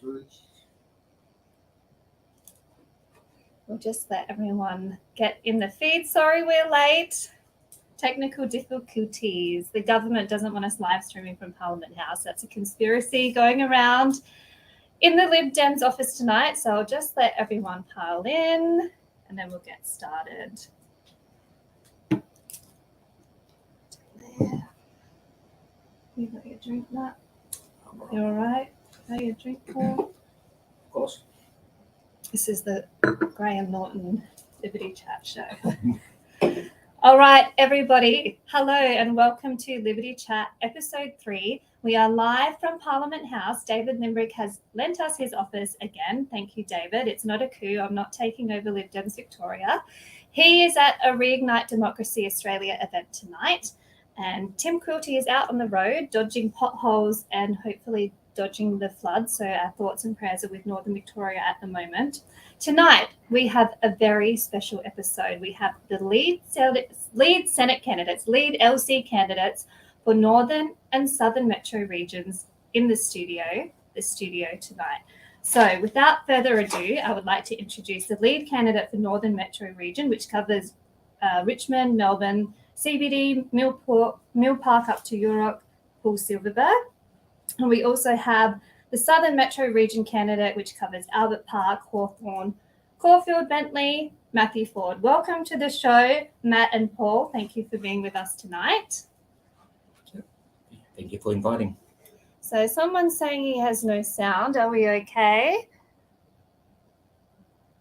We'll just let everyone get in the feed. Sorry we're late. Technical difficulties. The government doesn't want us live streaming from Parliament House. That's a conspiracy going around in the Lib Dems office tonight. So I'll just let everyone pile in and then we'll get started. There. You got your drink, Matt? You all right? Got your drink, Paul? Of course. This is the Graham Norton Liberty Chat Show. All right, everybody. Hello and welcome to Liberty Chat episode 3. We are live from Parliament House. David Limbrick has lent us his office again. Thank you, David. It's not a coup. I'm not taking over Lib Dems Victoria. He is at a Reignite Democracy Australia event tonight. And Tim Quilty is out on the road, dodging potholes and hopefully dodging the flood. So our thoughts and prayers are with Northern Victoria at the moment. Tonight, we have a very special episode. We have the lead Senate candidates, lead LC candidates for Northern and Southern Metro regions in the studio tonight. So without further ado, I would like to introduce the lead candidate for Northern Metro region, which covers Richmond, Melbourne, CBD, Mill Park up to Europe, Paul Silverberg. And we also have the Southern Metro region candidate, which covers Albert Park, Hawthorn, Caulfield, Bentley, Matthew Ford. Welcome to the show, Matt and Paul. Thank you for being with us tonight. Thank you for inviting. So someone's saying he has no sound. Are we okay?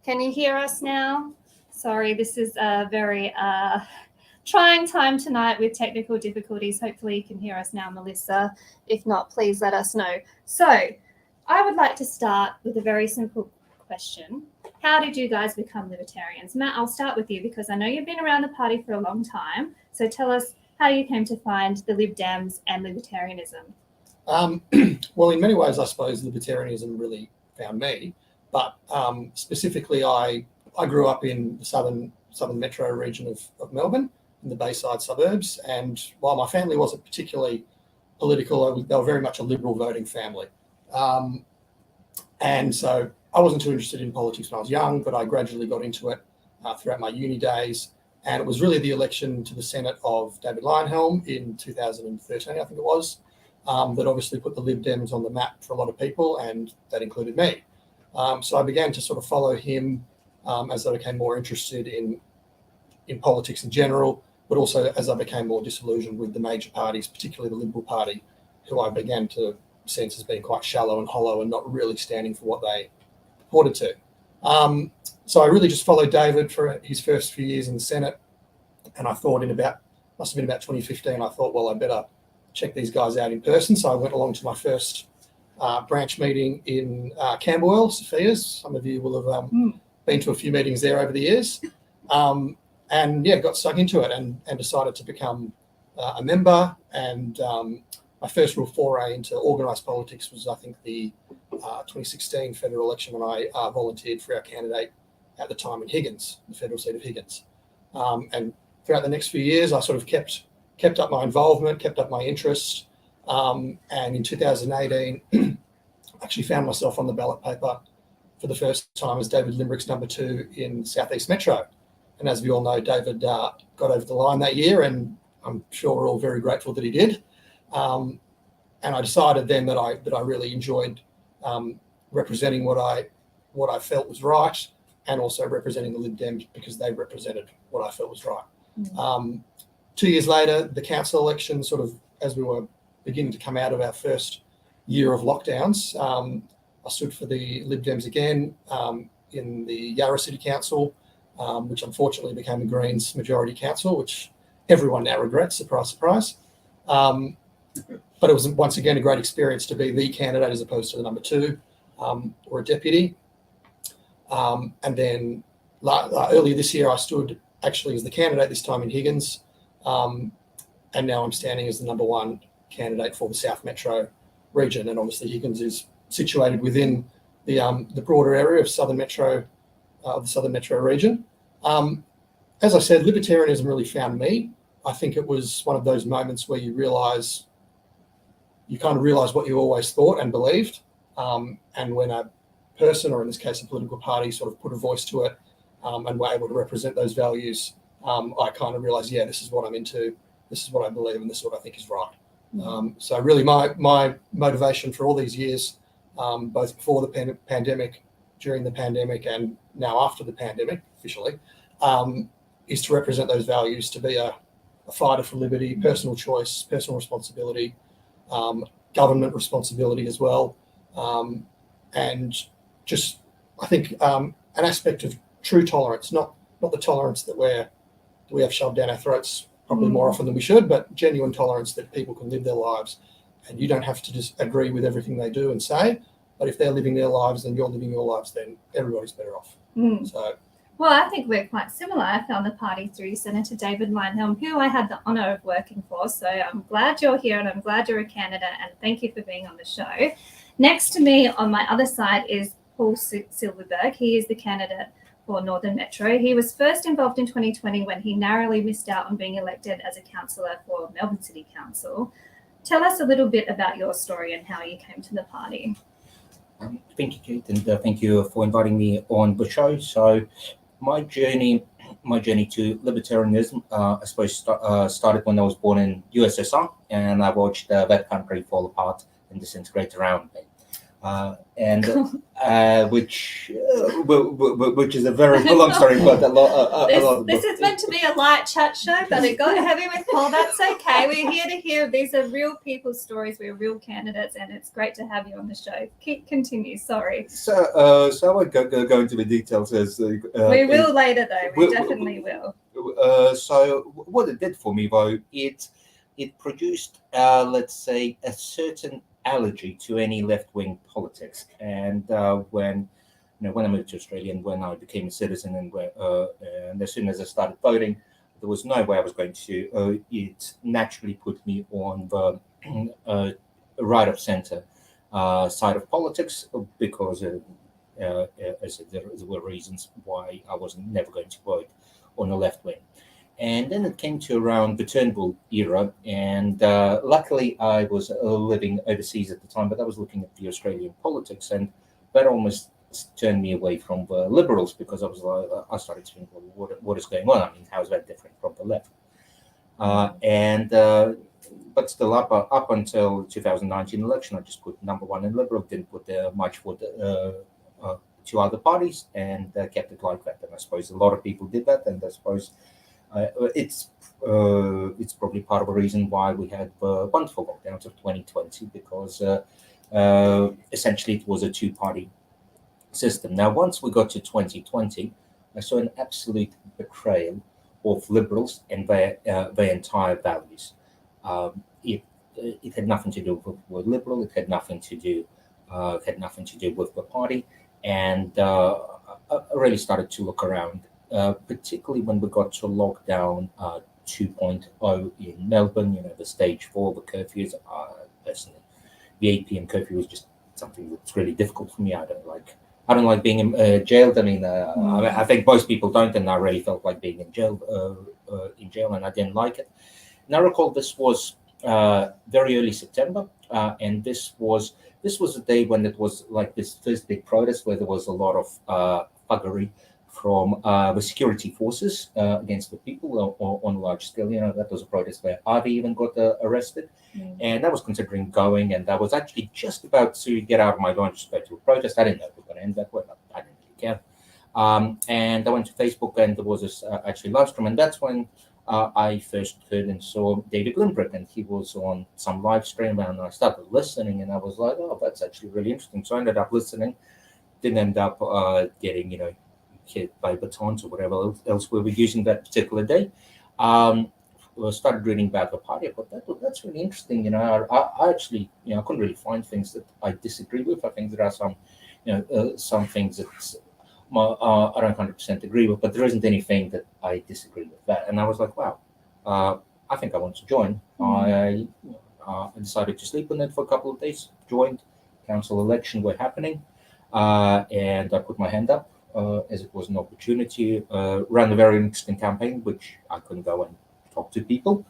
Can you hear us now? Sorry, this is a very trying time tonight with technical difficulties. Hopefully you can hear us now, Melissa. If not, please let us know. So I would like to start with a very simple question. How did you guys become libertarians? Matt, I'll start with you because I know you've been around the party for a long time. So tell us how you came to find the Lib Dems and libertarianism. Well, in many ways, I suppose libertarianism really found me. But specifically, I grew up in the southern metro region of Melbourne, in the Bayside suburbs. And while my family wasn't particularly political, they were very much a Liberal voting family. And so I wasn't too interested in politics when I was young, but I gradually got into it throughout my uni days. And it was really the election to the Senate of David Leyonhjelm in 2013, I think it was, that obviously put the Lib Dems on the map for a lot of people, and that included me. So I began to sort of follow him as I became more interested in politics in general, but also as I became more disillusioned with the major parties, particularly the Liberal Party, who I began to sense as being quite shallow and hollow and not really standing for what they purported to. So I really just followed David for his first few years in the Senate, and I thought must have been about 2015, I thought, well, I better check these guys out in person. So I went along to my first branch meeting in Camberwell, Sophia's. Some of you will have been to a few meetings there over the years. And yeah, got stuck into it and decided to become a member. And my first real foray into organised politics was, I think, the 2016 federal election when I volunteered for our candidate at the time in Higgins, the federal seat of Higgins. And throughout the next few years, I sort of kept up my involvement, kept up my interest. And in 2018, I actually found myself on the ballot paper for the first time as David Limbrick's number 2 in South East Metro. And as we all know, David got over the line that year, and I'm sure we're all very grateful that he did. And I decided then that I really enjoyed representing what I felt was right, and also representing the Lib Dems because they represented what I felt was right. 2 years later, the council election, sort of as we were beginning to come out of our first year of lockdowns, I stood for the Lib Dems again in the Yarra City Council, which unfortunately became the Greens majority council, which everyone now regrets, surprise, surprise. But it was once again a great experience to be the candidate as opposed to the number 2 or a deputy. And then earlier this year, I stood actually as the candidate, this time in Higgins. And now I'm standing as the number 1 candidate for the South Metro region. And obviously Higgins is situated within the broader area of Southern Metro, the Southern Metro region. As I said, libertarianism really found me. I think it was one of those moments where you kind of realize what you always thought and believed. And when a person, or in this case a political party, sort of put a voice to it and were able to represent those values, I kind of realized, yeah, this is what I'm into, this is what I believe, and this is what I think is right. So really my motivation for all these years, both before the pandemic, during the pandemic, and now after the pandemic officially, is to represent those values, to be a fighter for liberty, personal choice, personal responsibility, government responsibility as well, and just, I think, an aspect of true tolerance, not the tolerance that we have shoved down our throats probably more often than we should, but genuine tolerance that people can live their lives, and you don't have to just agree with everything they do and say, but if they're living their lives and you're living your lives, then everybody's better off. So, well, I think we're quite similar. I found the party through Senator David Leyonhjelm, who I had the honour of working for. So I'm glad you're here, and I'm glad you're a candidate, and thank you for being on the show. Next to me on my other side is Paul Silverberg. He is the candidate for Northern Metro. He was first involved in 2020 when he narrowly missed out on being elected as a councillor for Melbourne City Council. Tell us a little bit about your story and how you came to the party. Thank you, Kate, and thank you for inviting me on the show. So my journey to libertarianism, I suppose, started when I was born in USSR, and I watched that country fall apart and disintegrate around me. Which is a very long story, but this is meant to be a light chat show, but it got heavy with Paul. That's okay. We're here to hear. These are real people's stories. We're real candidates, and it's great to have you on the show. Continue. Sorry. So I won't go into the details as we will later, though. We definitely will. So what it did for me, though, it produced, let's say, a certain allergy to any left-wing politics. And when I moved to Australia and when I became a citizen, and as soon as I started voting, there was no way I was going to. It naturally put me on the right of centre side of politics, because as there were reasons why I was never going to vote on the left wing. And then it came to around the Turnbull era, and luckily I was living overseas at the time, but I was looking at the Australian politics, and that almost turned me away from the Liberals, because I started to think, well, what is going on? I mean, how is that different from the left? But still, up until 2019 election, I just put number one in Liberal, didn't put much for the two other parties, and kept it like that. And I suppose a lot of people did that, and I suppose it's probably part of the reason why we had the wonderful lockdowns of 2020, because essentially it was a two-party system. Now, once we got to 2020, I saw an absolute betrayal of Liberals and their entire values. It had nothing to do with Liberal. It had nothing to do with the party, and I really started to look around. Particularly when we got to lockdown 2.0 in Melbourne, the stage 4, the curfews. Personally, the 8 p.m. curfew was just something that's really difficult for me. I don't like being jailed. I mean, I think most people don't, and I really felt like being in jail, and I didn't like it. And I recall this was very early September, and this was the day when it was like this first big protest, where there was a lot of thuggery from the security forces against the people on a large scale. That was a protest where Ivy even got arrested. And I was considering going, and I was actually just about to get out of my lunch to go to a protest. I didn't know it was going to end that way, but I didn't really care. And I went to Facebook, and there was this actually live stream, and that's when I first heard and saw David Limbrick, and he was on some live stream, and I started listening, and I was like, oh, that's actually really interesting. So I ended up listening, didn't end up getting, hit by batons or whatever else we were using that particular day. Started reading about the party. I thought that's really interesting. I actually, I couldn't really find things that I disagree with. I think there are some things that I don't 100% agree with, but there isn't anything that I disagree with that. And I was like, wow, I think I want to join. I decided to sleep on it for a couple of days, joined. Council election were happening, and I put my hand up as it was an opportunity. Ran a very interesting campaign, which I couldn't go and talk to people.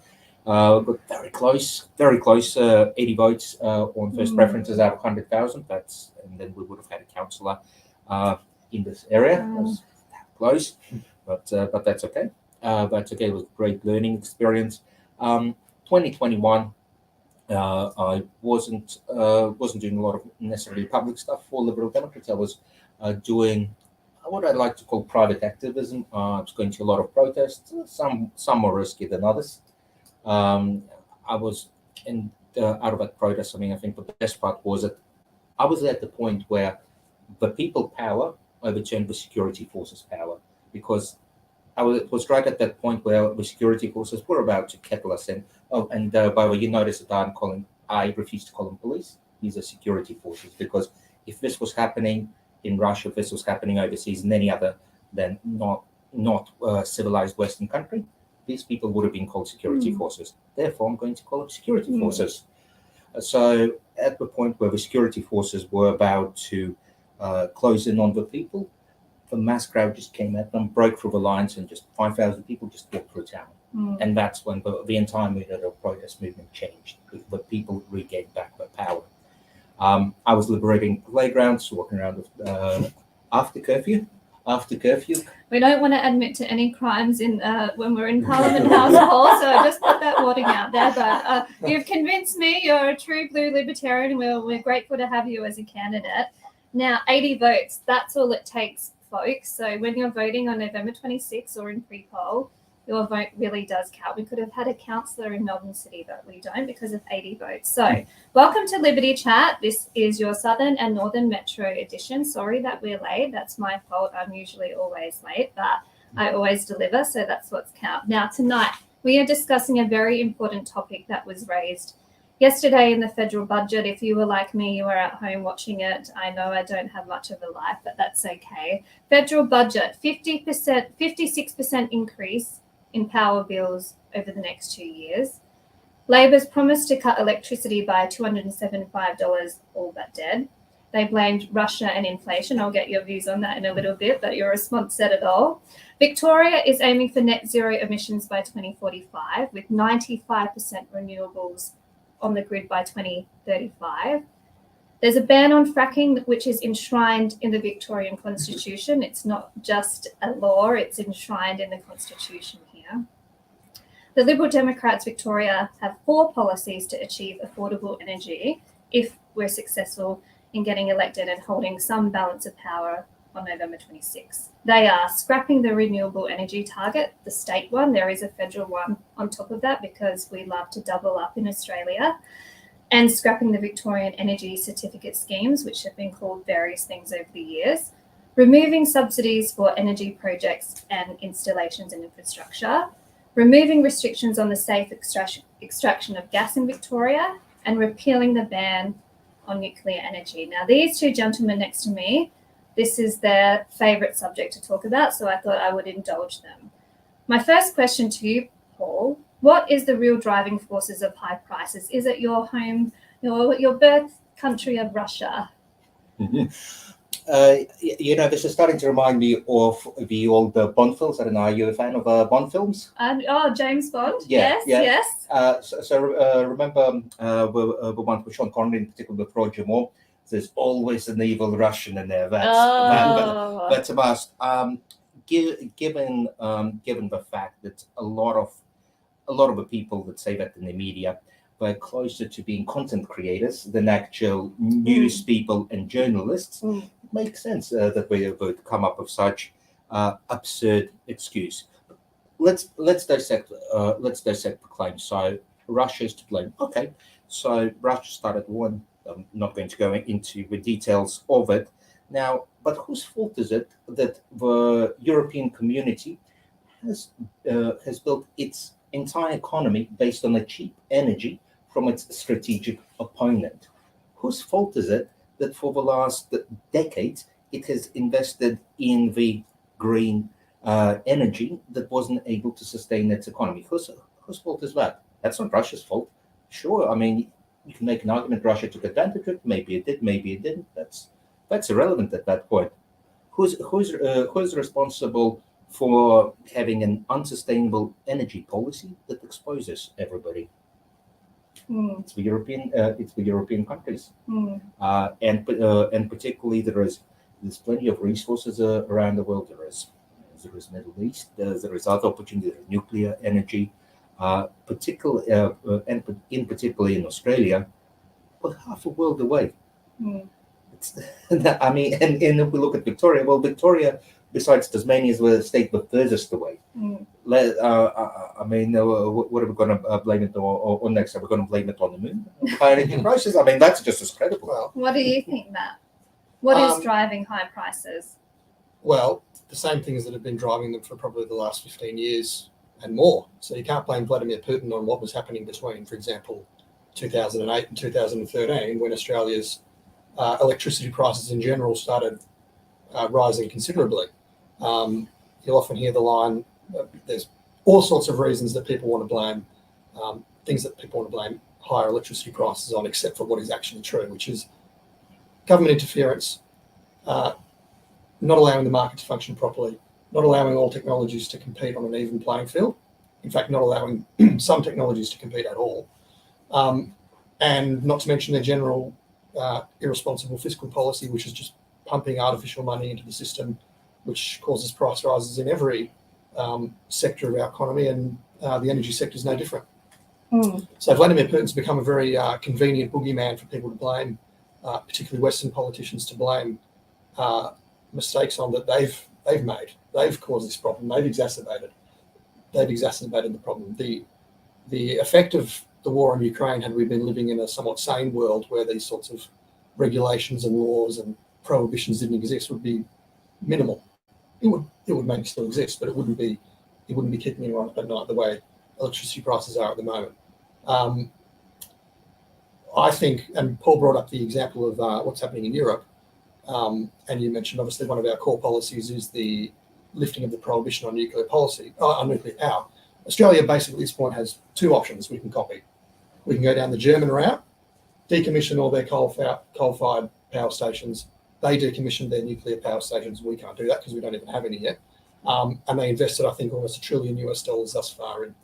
But very close, 80 votes on first preferences out of 100,000. And then we would have had a councillor in this area. It was close, but that's okay. That's okay. It was a great learning experience. 2021, I wasn't doing a lot of necessarily public stuff for Liberal Democrats. I was doing what I like to call private activism. I was going to a lot of protests, some more risky than others. I was out of that protest. I mean, I think the best part was that I was at the point where the people power overturned the security forces power, because it was right at that point where the security forces were about to kettle us in. Oh, and by the way, you notice that I refuse to call them police. These are security forces, because if this was happening in Russia, if this was happening overseas in any other than not civilized Western country, these people would have been called security forces. Therefore, I'm going to call them security forces. So at the point where the security forces were about to close in on the people, the mass crowd just came at them, broke through the lines, and just 5,000 people just walked through town. And that's when the entire movement of protest movement changed. The people regained back their power. I was liberating playgrounds, walking around with, after curfew. We don't want to admit to any crimes when we're in Parliament House Hall, so I just put that warning out there. But you've convinced me you're a true blue libertarian. We're grateful to have you as a candidate. Now, 80 votes, that's all it takes, folks. So when you're voting on November 26th or in pre-poll, your vote really does count. We could have had a councillor in Melbourne City, but we don't because of 80 votes. So welcome to Liberty Chat. This is your Southern and Northern Metro edition. Sorry that we're late. That's my fault. I'm usually always late, but I always deliver, so that's what's count. Now, tonight, we are discussing a very important topic that was raised yesterday in the federal budget. If you were like me, you were at home watching it. I know I don't have much of a life, but that's okay. Federal budget, 56% increase in power bills over the next 2 years. Labor's promised to cut electricity by $275, all but dead. They blamed Russia and inflation. I'll get your views on that in a little bit, but your response said it all. Victoria is aiming for net zero emissions by 2045, with 95% renewables on the grid by 2035. There's a ban on fracking, which is enshrined in the Victorian Constitution. It's not just a law, it's enshrined in the Constitution here. The Liberal Democrats Victoria have 4 policies to achieve affordable energy if we're successful in getting elected and holding some balance of power on November 26. They are scrapping the renewable energy target, the state one. There is a federal one on top of that because we love to double up in Australia, and scrapping the Victorian energy certificate schemes, which have been called various things over the years, removing subsidies for energy projects and installations and infrastructure, removing restrictions on the safe extraction of gas in Victoria, and repealing the ban on nuclear energy. Now, these two gentlemen next to me, this is their favourite subject to talk about, so I thought I would indulge them. My first question to you, Paul, what is the real driving forces of high prices? Is it your home, your birth country of Russia? This is starting to remind me of the old Bond films. I don't know, are you a fan of Bond films? James Bond. Yeah, yes. Remember the one with Sean Connery, in particular with Roger Moore? There's always an evil Russian in there. That's a must. Given the fact that a lot of the people that say that in the media, they're closer to being content creators than actual news people and journalists. It makes sense that they would come up with such absurd excuse. Let's dissect the claim. So Russia is to blame. Okay, so Russia started one. I'm not going to go into the details of it now, but whose fault is it that the European community has built its entire economy based on a cheap energy from its strategic opponent? Whose fault is it that for the last decades it has invested in the green energy that wasn't able to sustain its economy? Whose fault is that? That's not Russia's fault. Sure, I mean, you can make an argument Russia took advantage of it. Maybe it did, maybe it didn't. That's irrelevant at that point. Who's responsible for having an unsustainable energy policy that exposes everybody. It's the European countries, and particularly there's plenty of resources around the world. There is Middle East. There is other opportunity, nuclear energy, particularly in Australia, but half a world away. I mean, and if we look at Victoria, well, Victoria, besides Tasmania, is the state the furthest away. I mean, what are we going to blame it on next? Are we going to blame it on the moon? High energy prices? I mean, that's just as credible. Well, What do you think, Matt? What is driving high prices? Well, the same things that have been driving them for probably the last 15 years and more. So you can't blame Vladimir Putin on what was happening between, for example, 2008 and 2013, when Australia's electricity prices in general started rising considerably. You'll often hear the line, there's all sorts of reasons that people want to blame, things that people want to blame higher electricity prices on, except for what is actually true, which is government interference, not allowing the market to function properly, not allowing all technologies to compete on an even playing field, in fact, not allowing some technologies to compete at all, and not to mention their general irresponsible fiscal policy, which is just pumping artificial money into the system, which causes price rises in every sector of our economy, and the energy sector is no different. So Vladimir Putin's become a very convenient boogeyman for people to blame, particularly Western politicians to blame mistakes on that they've made. They've caused this problem. They've exacerbated the problem. The effect of the war in Ukraine, had we been living in a somewhat sane world where these sorts of regulations and laws and prohibitions didn't exist, would be minimal. It would maybe still exist, but it wouldn't be keeping anyone up at night the way electricity prices are at the moment. I think, and Paul brought up the example of what's happening in Europe, and you mentioned obviously one of our core policies is the lifting of the prohibition on nuclear power. Australia basically at this point has two options we can copy. We can go down the German route, decommission all their coal-fired power stations. They decommissioned their nuclear power stations. We can't do that because we don't even have any yet. And they invested, I think, almost $1 trillion thus far in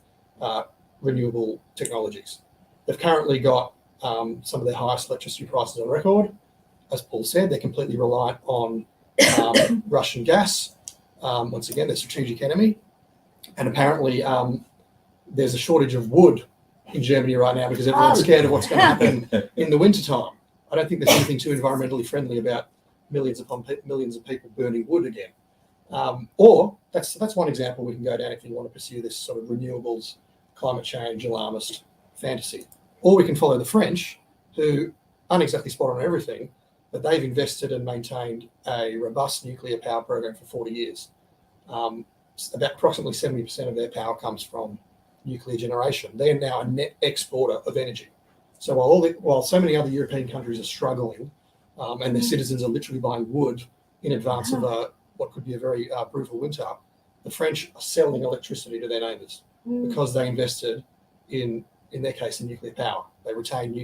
renewable technologies. They've currently got some of their highest electricity prices on record. As Paul said, they're completely reliant on Russian gas. Once again, their strategic enemy. And apparently there's a shortage of wood in Germany right now because everyone's scared of what's going to happen in the wintertime. I don't think there's anything too environmentally friendly about millions upon millions of people burning wood again. Or that's one example we can go down if you want to pursue this sort of renewables, climate change, alarmist fantasy. Or we can follow the French, who aren't exactly spot on everything, but they've invested and maintained a robust nuclear power program for 40 years. About approximately 70% of their power comes from nuclear generation. They are now a net exporter of energy. So while so many other European countries are struggling and their citizens are literally buying wood in advance of what could be a very brutal winter, the French are selling electricity to their neighbours because they invested in their case, in nuclear power. They retained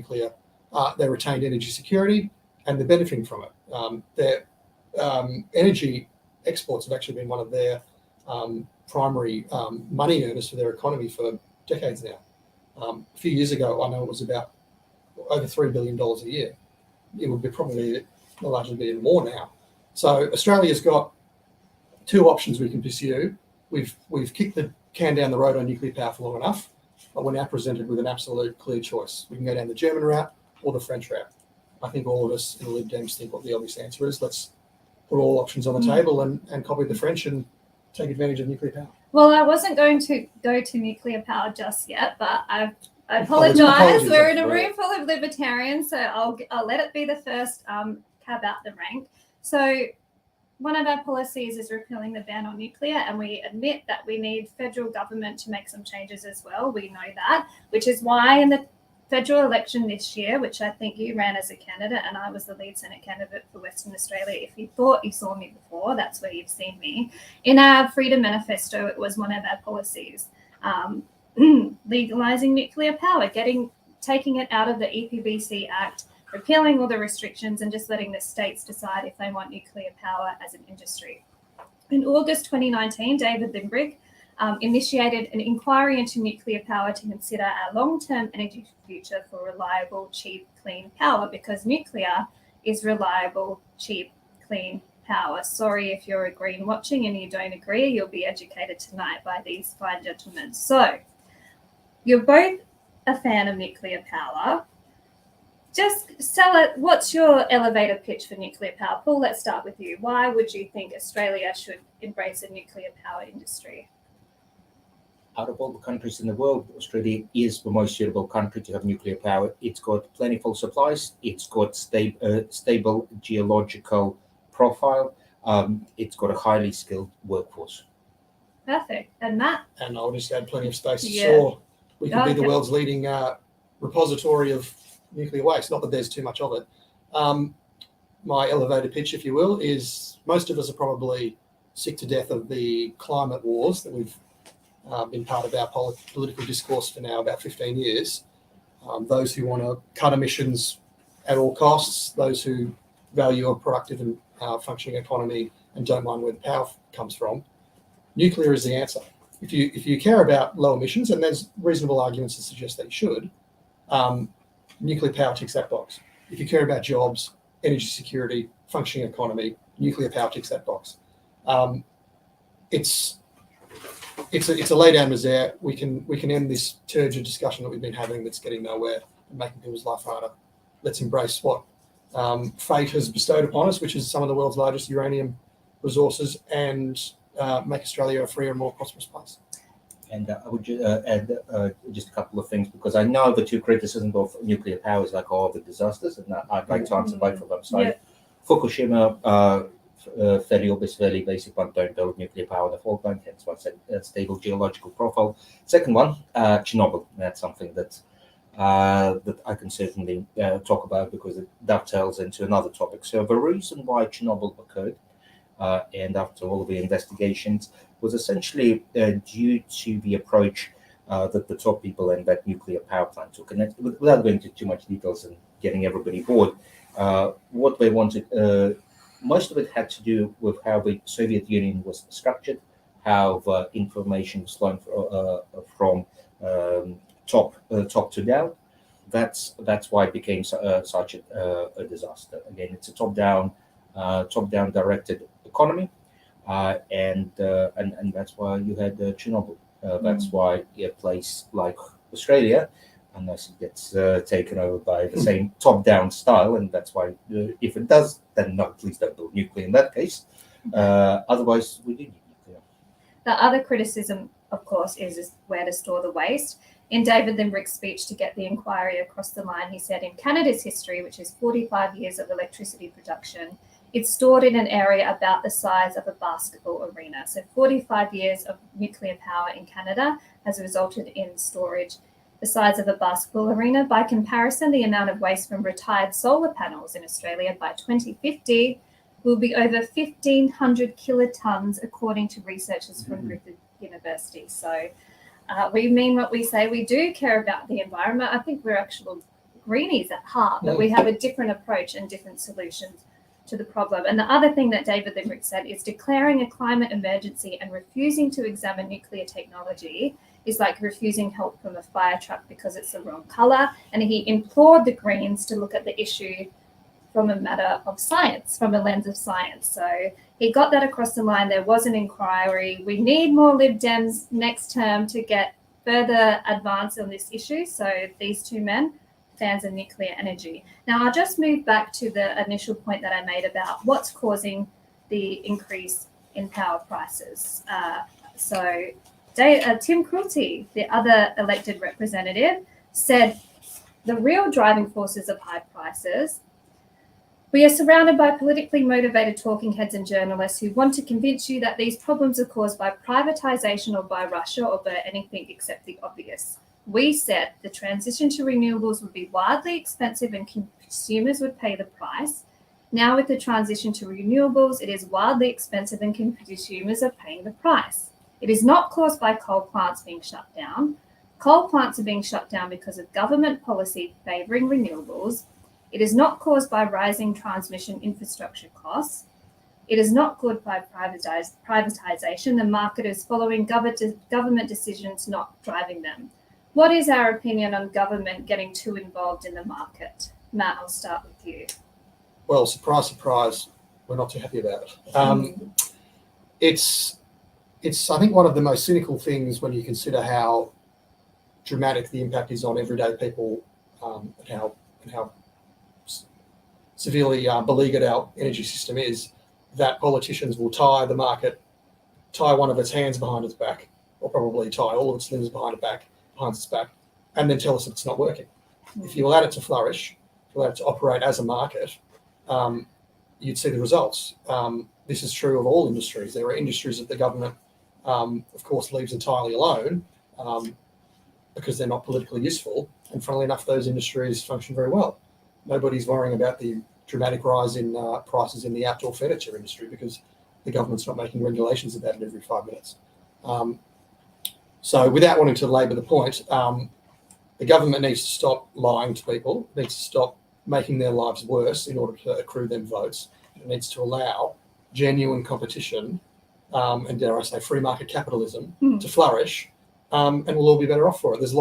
energy security, and they're benefiting from it. Their energy exports have actually been one of their primary money earners for their economy for decades now. A few years ago, I know it was about over $3 billion a year. It would be probably largely be more now. So Australia's got two options we can pursue. We've kicked the can down the road on nuclear power for long enough, but we're now presented with an absolute clear choice. We can go down the German route or the French route. I think all of us in the Lib Dems think what the obvious answer is. Let's put all options on the table and copy the French and take advantage of nuclear power. Well, I wasn't going to go to nuclear power just yet, but I apologise. We're in a room full of libertarians, so I'll let it be the first cab out the rank. So one of our policies is repealing the ban on nuclear, and we admit that we need federal government to make some changes as well. We know that, which is why in the federal election this year, which I think you ran as a candidate and I was the lead Senate candidate for Western Australia. If you thought you saw me before, that's where you've seen me. In our Freedom Manifesto, it was one of our policies, legalising nuclear power, taking it out of the EPBC Act, repealing all the restrictions and just letting the states decide if they want nuclear power as an industry. In August 2019, David Limbrick initiated an inquiry into nuclear power to consider our long-term energy future for reliable, cheap, clean power, because nuclear is reliable, cheap, clean power. Sorry if you're a green watching and you don't agree, you'll be educated tonight by these fine gentlemen. So, you're both a fan of nuclear power. Just sell it. What's your elevator pitch for nuclear power? Paul, let's start with you. Why would you think Australia should embrace a nuclear power industry? Out of all the countries in the world, Australia is the most suitable country to have nuclear power. It's got plentiful supplies. It's got stable geological profile. It's got a highly skilled workforce. Perfect. And Matt? And I'll just add plenty of space to Yeah. store. We could be the Okay. world's leading repository of nuclear waste. Not that there's too much of it. My elevator pitch, if you will, is most of us are probably sick to death of the climate wars that we've been part of our political discourse for now about 15 years. Those who want to cut emissions at all costs, those who value a productive and functioning economy and don't mind where the power comes from. Nuclear is the answer. If you care about low emissions, and there's reasonable arguments to suggest that you should, nuclear power ticks that box. If you care about jobs, energy security, functioning economy, nuclear power ticks that box. It's a lay down misère. We can end this turgid discussion that we've been having that's getting nowhere and making people's life harder. Let's embrace what fate has bestowed upon us, which is some of the world's largest uranium resources, and make Australia a freer and more prosperous place. And I would add just a couple of things, because I know the two criticisms of nuclear power is like all the disasters, and I'd like to answer both of them. So, Fukushima, fairly obvious, fairly basic one: don't build nuclear power in the fault line. Hence, one said stable geological profile. Second one, Chernobyl. That's something that I can certainly talk about, because it dovetails into another topic. So the reason why Chernobyl occurred, and after all the investigations, was essentially due to the approach that the top people in that nuclear power plant took. And without going into too much details and getting everybody bored, what they wanted, most of it had to do with how the Soviet Union was structured, how the information was flowing from top to down. That's why it became such a disaster. Again, it's a top-down directed economy, and that's why you had Chernobyl. That's why a place like Australia, unless it gets taken over by the same top-down style, and that's why if it does, then no, please don't build nuclear in that case. Otherwise, we do need nuclear. The other criticism, of course, is where to store the waste. In David Limbrick's speech to get the inquiry across the line, he said, in Canada's history, which is 45 years of electricity production, it's stored in an area about the size of a basketball arena. So 45 years of nuclear power in Canada has resulted in storage the size of a basketball arena. By comparison, the amount of waste from retired solar panels in Australia by 2050 will be over 1,500 kilotons, according to researchers from Griffith University. So we mean what we say. We do care about the environment. I think we're actual greenies at heart, but we have a different approach and different solutions to the problem. And the other thing that David Limbrick said is declaring a climate emergency and refusing to examine nuclear technology is like refusing help from a fire truck because it's the wrong color. And he implored the Greens to look at the issue from a matter of science, from a lens of science. So he got that across the line. There was an inquiry. We need more Lib Dems next term to get further advance on this issue. So these two men, fans of nuclear energy. Now, I'll just move back to the initial point that I made about what's causing the increase in power prices. Tim Cruelty, the other elected representative, said the real driving forces of high prices: we are surrounded by politically motivated talking heads and journalists who want to convince you that these problems are caused by privatization or by Russia or by anything except the obvious. We said the transition to renewables would be wildly expensive and consumers would pay the price. Now with the transition to renewables, it is wildly expensive and consumers are paying the price. It is not caused by coal plants being shut down. Coal plants are being shut down because of government policy favouring renewables. It is not caused by rising transmission infrastructure costs. It is not good by privatisation. The market is following government decisions, not driving them. What is our opinion on government getting too involved in the market? Matt, I'll start with you. Well, surprise, surprise, we're not too happy about it. It's I think one of the most cynical things when you consider how dramatic the impact is on everyday people, and how severely beleaguered our energy system is, that politicians will tie the market, tie one of its hands behind its back, or probably tie all of its limbs behind its back, and then tell us that it's not working. If you allow it to flourish, if you allow it to operate as a market, you'd see the results. This is true of all industries. There are industries that the government, of course, leaves entirely alone because they're not politically useful. And funnily enough, those industries function very well. Nobody's worrying about the dramatic rise in prices in the outdoor furniture industry because the government's not making regulations about it every 5 minutes. So without wanting to labour the point, the government needs to stop lying to people, needs to stop making their lives worse in order to accrue them votes. It needs to allow genuine competition and, dare I say, free market capitalism to flourish, and we'll all be better off for it. There's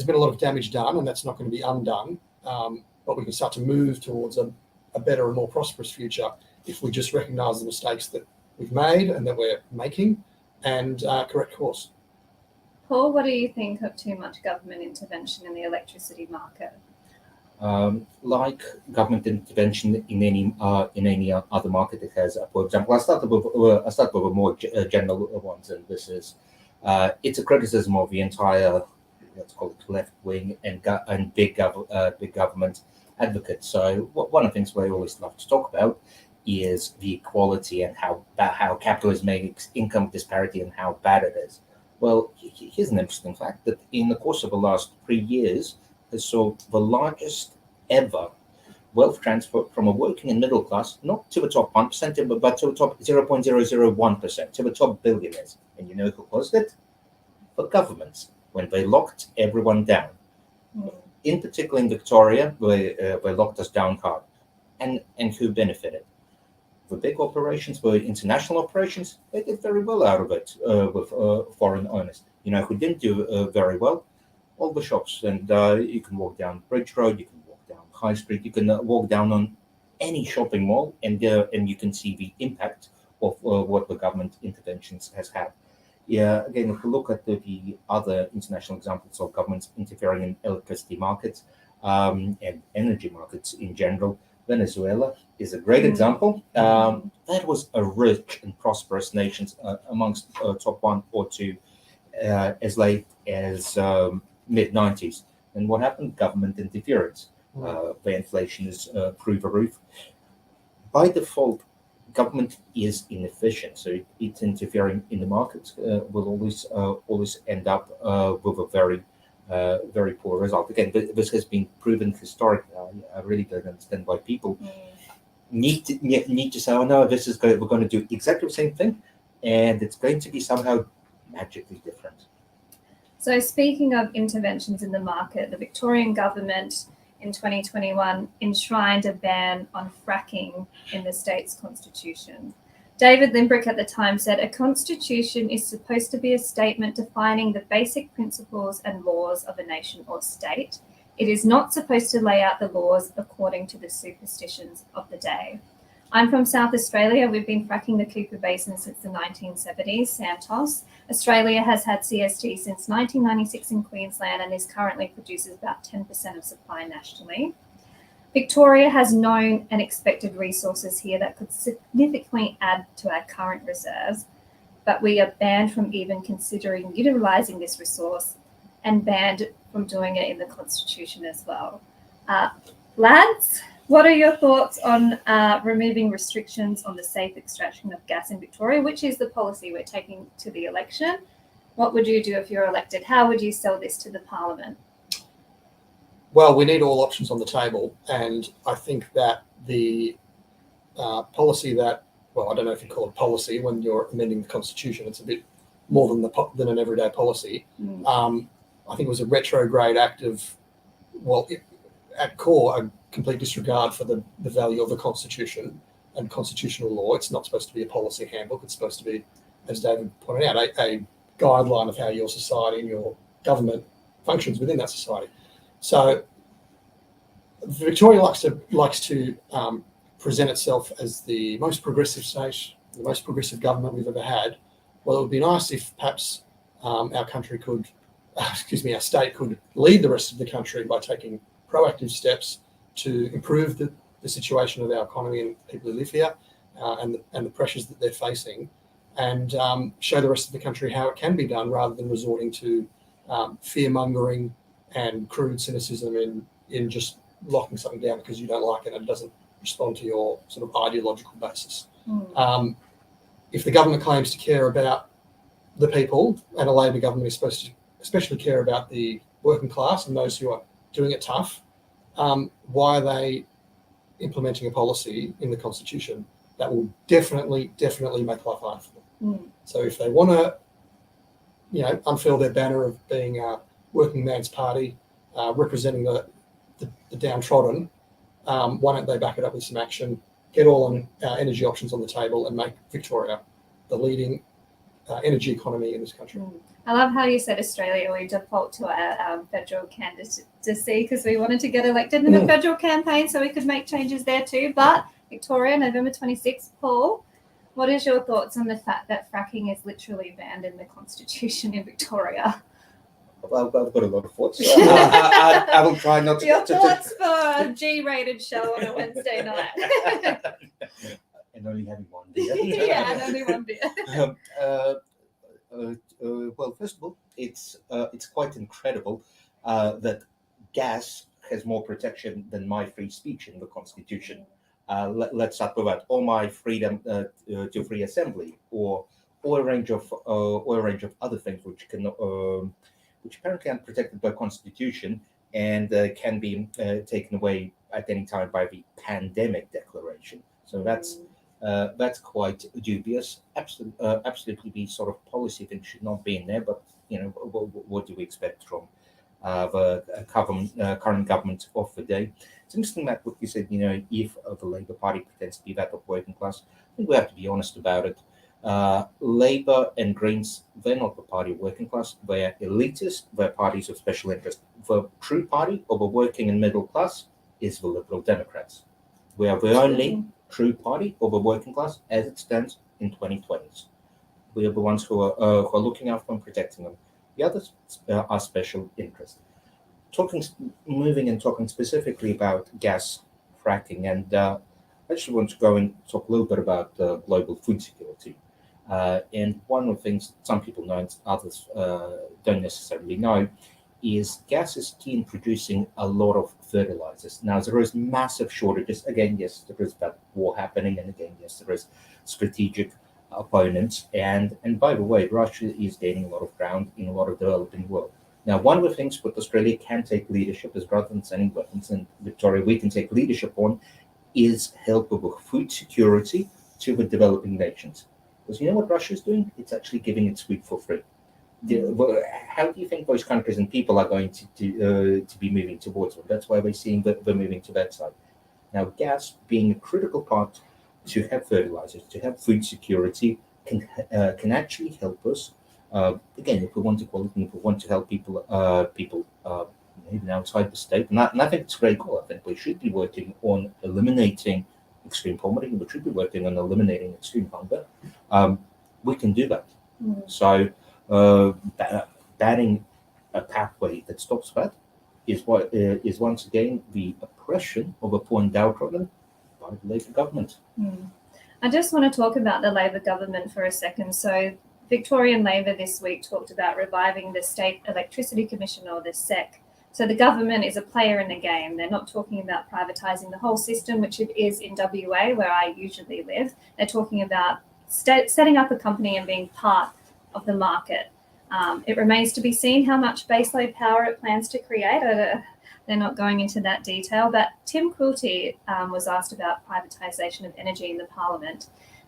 been a lot of damage done, and that's not going to be undone, but we can start to move towards a better and more prosperous future if we just recognise the mistakes that we've made and that we're making and correct course. Paul, what do you think of too much government intervention in the electricity market? Like government intervention in any other market it has. For example, I start with a more general ones, and this is it's a criticism of the entire, let's call it, left wing and big government advocates. So one of the things we always love to talk about is the equality and how capitalism makes income disparity and how bad it is. Well, here's an interesting fact that in the course of the last 3 years, has saw the largest ever wealth transfer from a working and middle class, not to the top 1%, but to the top 0.001%, to the top billionaires. And you know who caused it? The governments, when they locked everyone down. In particular in Victoria, they locked us down hard. And who benefited? The big operations, the international operations, they did very well out of it with foreign owners. You know who didn't do very well? All the shops. And you can walk down Bridge Road, you can walk down High Street, you can walk down on any shopping mall, and you can see the impact of what the government interventions has had. Yeah, again, if we look at the other international examples of governments interfering in electricity markets and energy markets in general, Venezuela is a great example. That was a rich and prosperous nation amongst top 1 or 2 as late as mid-90s. And what happened? Government interference. The inflation is through the roof. By default, government is inefficient, so it's interfering in the markets will always end up with a very poor result. Again, this has been proven historically. I really don't understand why people need to say, "Oh no, we're going to do exactly the same thing, and it's going to be somehow magically different." So speaking of interventions in the market, the Victorian government in 2021 enshrined a ban on fracking in the state's constitution. David Limbrick at the time said, "A constitution is supposed to be a statement defining the basic principles and laws of a nation or state. It is not supposed to lay out the laws according to the superstitions of the day." I'm from South Australia. We've been fracking the Cooper Basin since the 1970s, Santos. Australia has had CST since 1996 in Queensland and currently produces about 10% of supply nationally. Victoria has known and expected resources here that could significantly add to our current reserves, but we are banned from even considering utilising this resource and banned from doing it in the Constitution as well. Lads, what are your thoughts on removing restrictions on the safe extraction of gas in Victoria, which is the policy we're taking to the election? What would you do if you're elected? How would you sell this to the Parliament? Well, we need all options on the table, and I think that the policy that, well, I don't know if you call it policy when you're amending the Constitution. It's a bit more than an everyday policy. I think it was a retrograde act of, well, at core, a complete disregard for the value of the Constitution and constitutional law. It's not supposed to be a policy handbook. It's supposed to be, as David pointed out, a guideline of how your society and your government functions within that society. So Victoria likes to present itself as the most progressive state, the most progressive government we've ever had. Well, it would be nice if perhaps our country could, our state could lead the rest of the country by taking proactive steps to improve the situation of our economy and people who live here and the pressures that they're facing, and show the rest of the country how it can be done rather than resorting to fear-mongering and crude cynicism in just locking something down because you don't like it and it doesn't respond to your sort of ideological basis. If the government claims to care about the people, and a Labor government is supposed to especially care about the working class and those who are doing it tough, why are they implementing a policy in the Constitution that will definitely make life hard for them? So if they want to, unfurl their banner of being a working man's party, representing the downtrodden, why don't they back it up with some action, get all energy options on the table, and make Victoria the leading energy economy in this country? I love how you said Australia. We default to our federal candidacy because we wanted to get elected in the federal campaign so we could make changes there too. But Victoria, November 26th, Paul, what is your thoughts on the fact that fracking is literally banned in the Constitution in Victoria? Well, I've got a lot of thoughts. I will try not to. Your thoughts for a G-rated show on a Wednesday night. And only having one beer. Yeah, and only one beer. Well, first of all, it's quite incredible that gas has more protection than my free speech in the Constitution. Let's start with that. Or my freedom to free assembly, or a range of other things which apparently aren't protected by Constitution and can be taken away at any time by the pandemic declaration. So that's quite dubious. Absolutely, these sort of policy things should not be in there. But what do we expect from the current government of the day? It's interesting that what you said. If the Labour Party pretends to be that of working class, I think we have to be honest about it. Labour and Greens, they're not the party of working class. They're elitist. They're parties of special interest. The true party of the working and middle class is the Liberal Democrats. We are the only true party of the working class as it stands in 2020s. We are the ones who are looking out for and protecting them. The others are special interest. Talking specifically about gas fracking, and I actually want to go and talk a little bit about global food security. And one of the things some people know and others don't necessarily know is gas is key in producing a lot of fertilizers. Now, there is massive shortages. Again, yes, there is that war happening, and again, yes, there is strategic opponents. And by the way, Russia is gaining a lot of ground in a lot of developing world. Now, one of the things what Australia can take leadership is, rather than sending weapons, and Victoria, we can take leadership on, is help with food security to the developing nations. Because you know what Russia is doing? It's actually giving its food for free. How do you think those countries and people are going to be moving towards them? That's why we're seeing that they're moving to that side. Now, gas being a critical part to have fertilizers, to have food security, can actually help us. Again, if we want equality, if we want to help people even outside the state, and I think it's a great goal. I think we should be working on eliminating extreme poverty. We should be working on eliminating extreme hunger. We can do that. So banning a pathway that stops that is once again the oppression of a poor and downtrodden by the Labour government. I just want to talk about the Labour government for a second. So Victorian Labour this week talked about reviving the State Electricity Commission, or the SEC. So the government is a player in the game. They're not talking about privatising the whole system, which it is in WA, where I usually live. They're talking about setting up a company and being part of the market. It remains to be seen how much baseload power it plans to create. They're not going into that detail, but Tim Quilty was asked about privatisation of energy in the Parliament.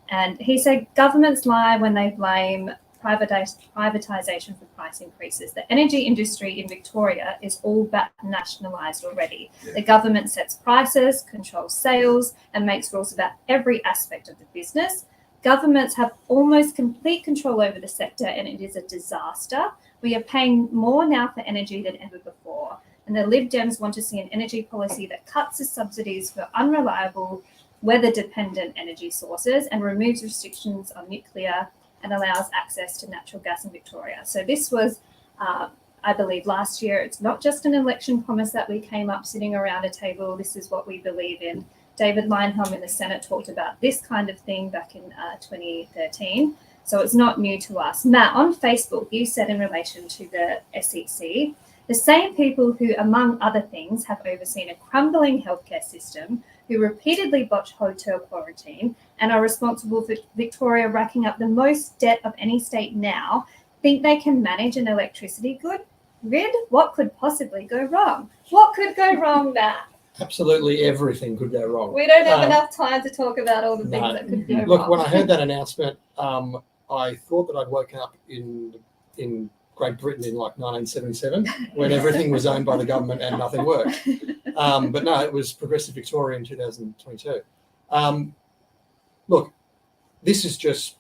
And he said governments lie when they blame privatisation for price increases. The energy industry in Victoria is all but nationalised already. Yeah. The government sets prices, controls sales, and makes rules about every aspect of the business. Governments have almost complete control over the sector, and it is a disaster. We are paying more now for energy than ever before. And the Lib Dems want to see an energy policy that cuts the subsidies for unreliable, weather-dependent energy sources and removes restrictions on nuclear and allows access to natural gas in Victoria. So this was, I believe, last year. It's not just an election promise that we came up sitting around a table. This is what we believe in. David Leyonhjelm in the Senate talked about this kind of thing back in 2013. So it's not new to us. Matt, on Facebook, you said in relation to the SEC, the same people who, among other things, have overseen a crumbling healthcare system, who repeatedly botch hotel quarantine and are responsible for Victoria racking up the most debt of any state now, think they can manage an electricity grid? What could possibly go wrong? What could go wrong, Matt? Absolutely everything could go wrong. We don't have enough time to talk about all the things that could go wrong. Look, when I heard that announcement, I thought that I'd woken up in Great Britain in like 1977 when everything was owned by the government and nothing worked. But no, it was Progressive Victoria in 2022. Look, this is just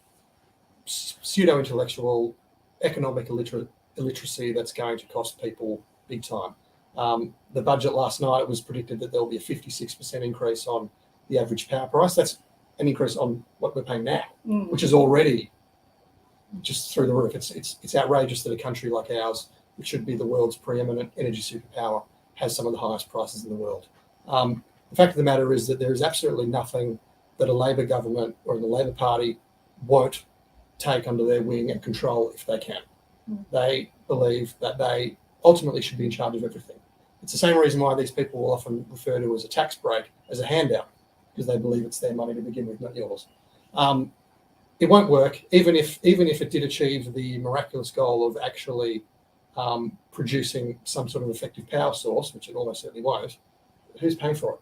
pseudo-intellectual economic illiteracy that's going to cost people big time. The budget last night, it was predicted that there will be a 56% increase on the average power price. That's an increase on what we're paying now, which is already just through the roof. It's outrageous that a country like ours, which should be the world's preeminent energy superpower, has some of the highest prices in the world. The fact of the matter is that there is absolutely nothing that a Labor government or the Labor Party won't take under their wing and control if they can. They believe that they ultimately should be in charge of everything. It's the same reason why these people will often refer to as a tax break, as a handout, because they believe it's their money to begin with, not yours. It won't work, even if it did achieve the miraculous goal of actually producing some sort of effective power source, which it almost certainly won't. Who's paying for it?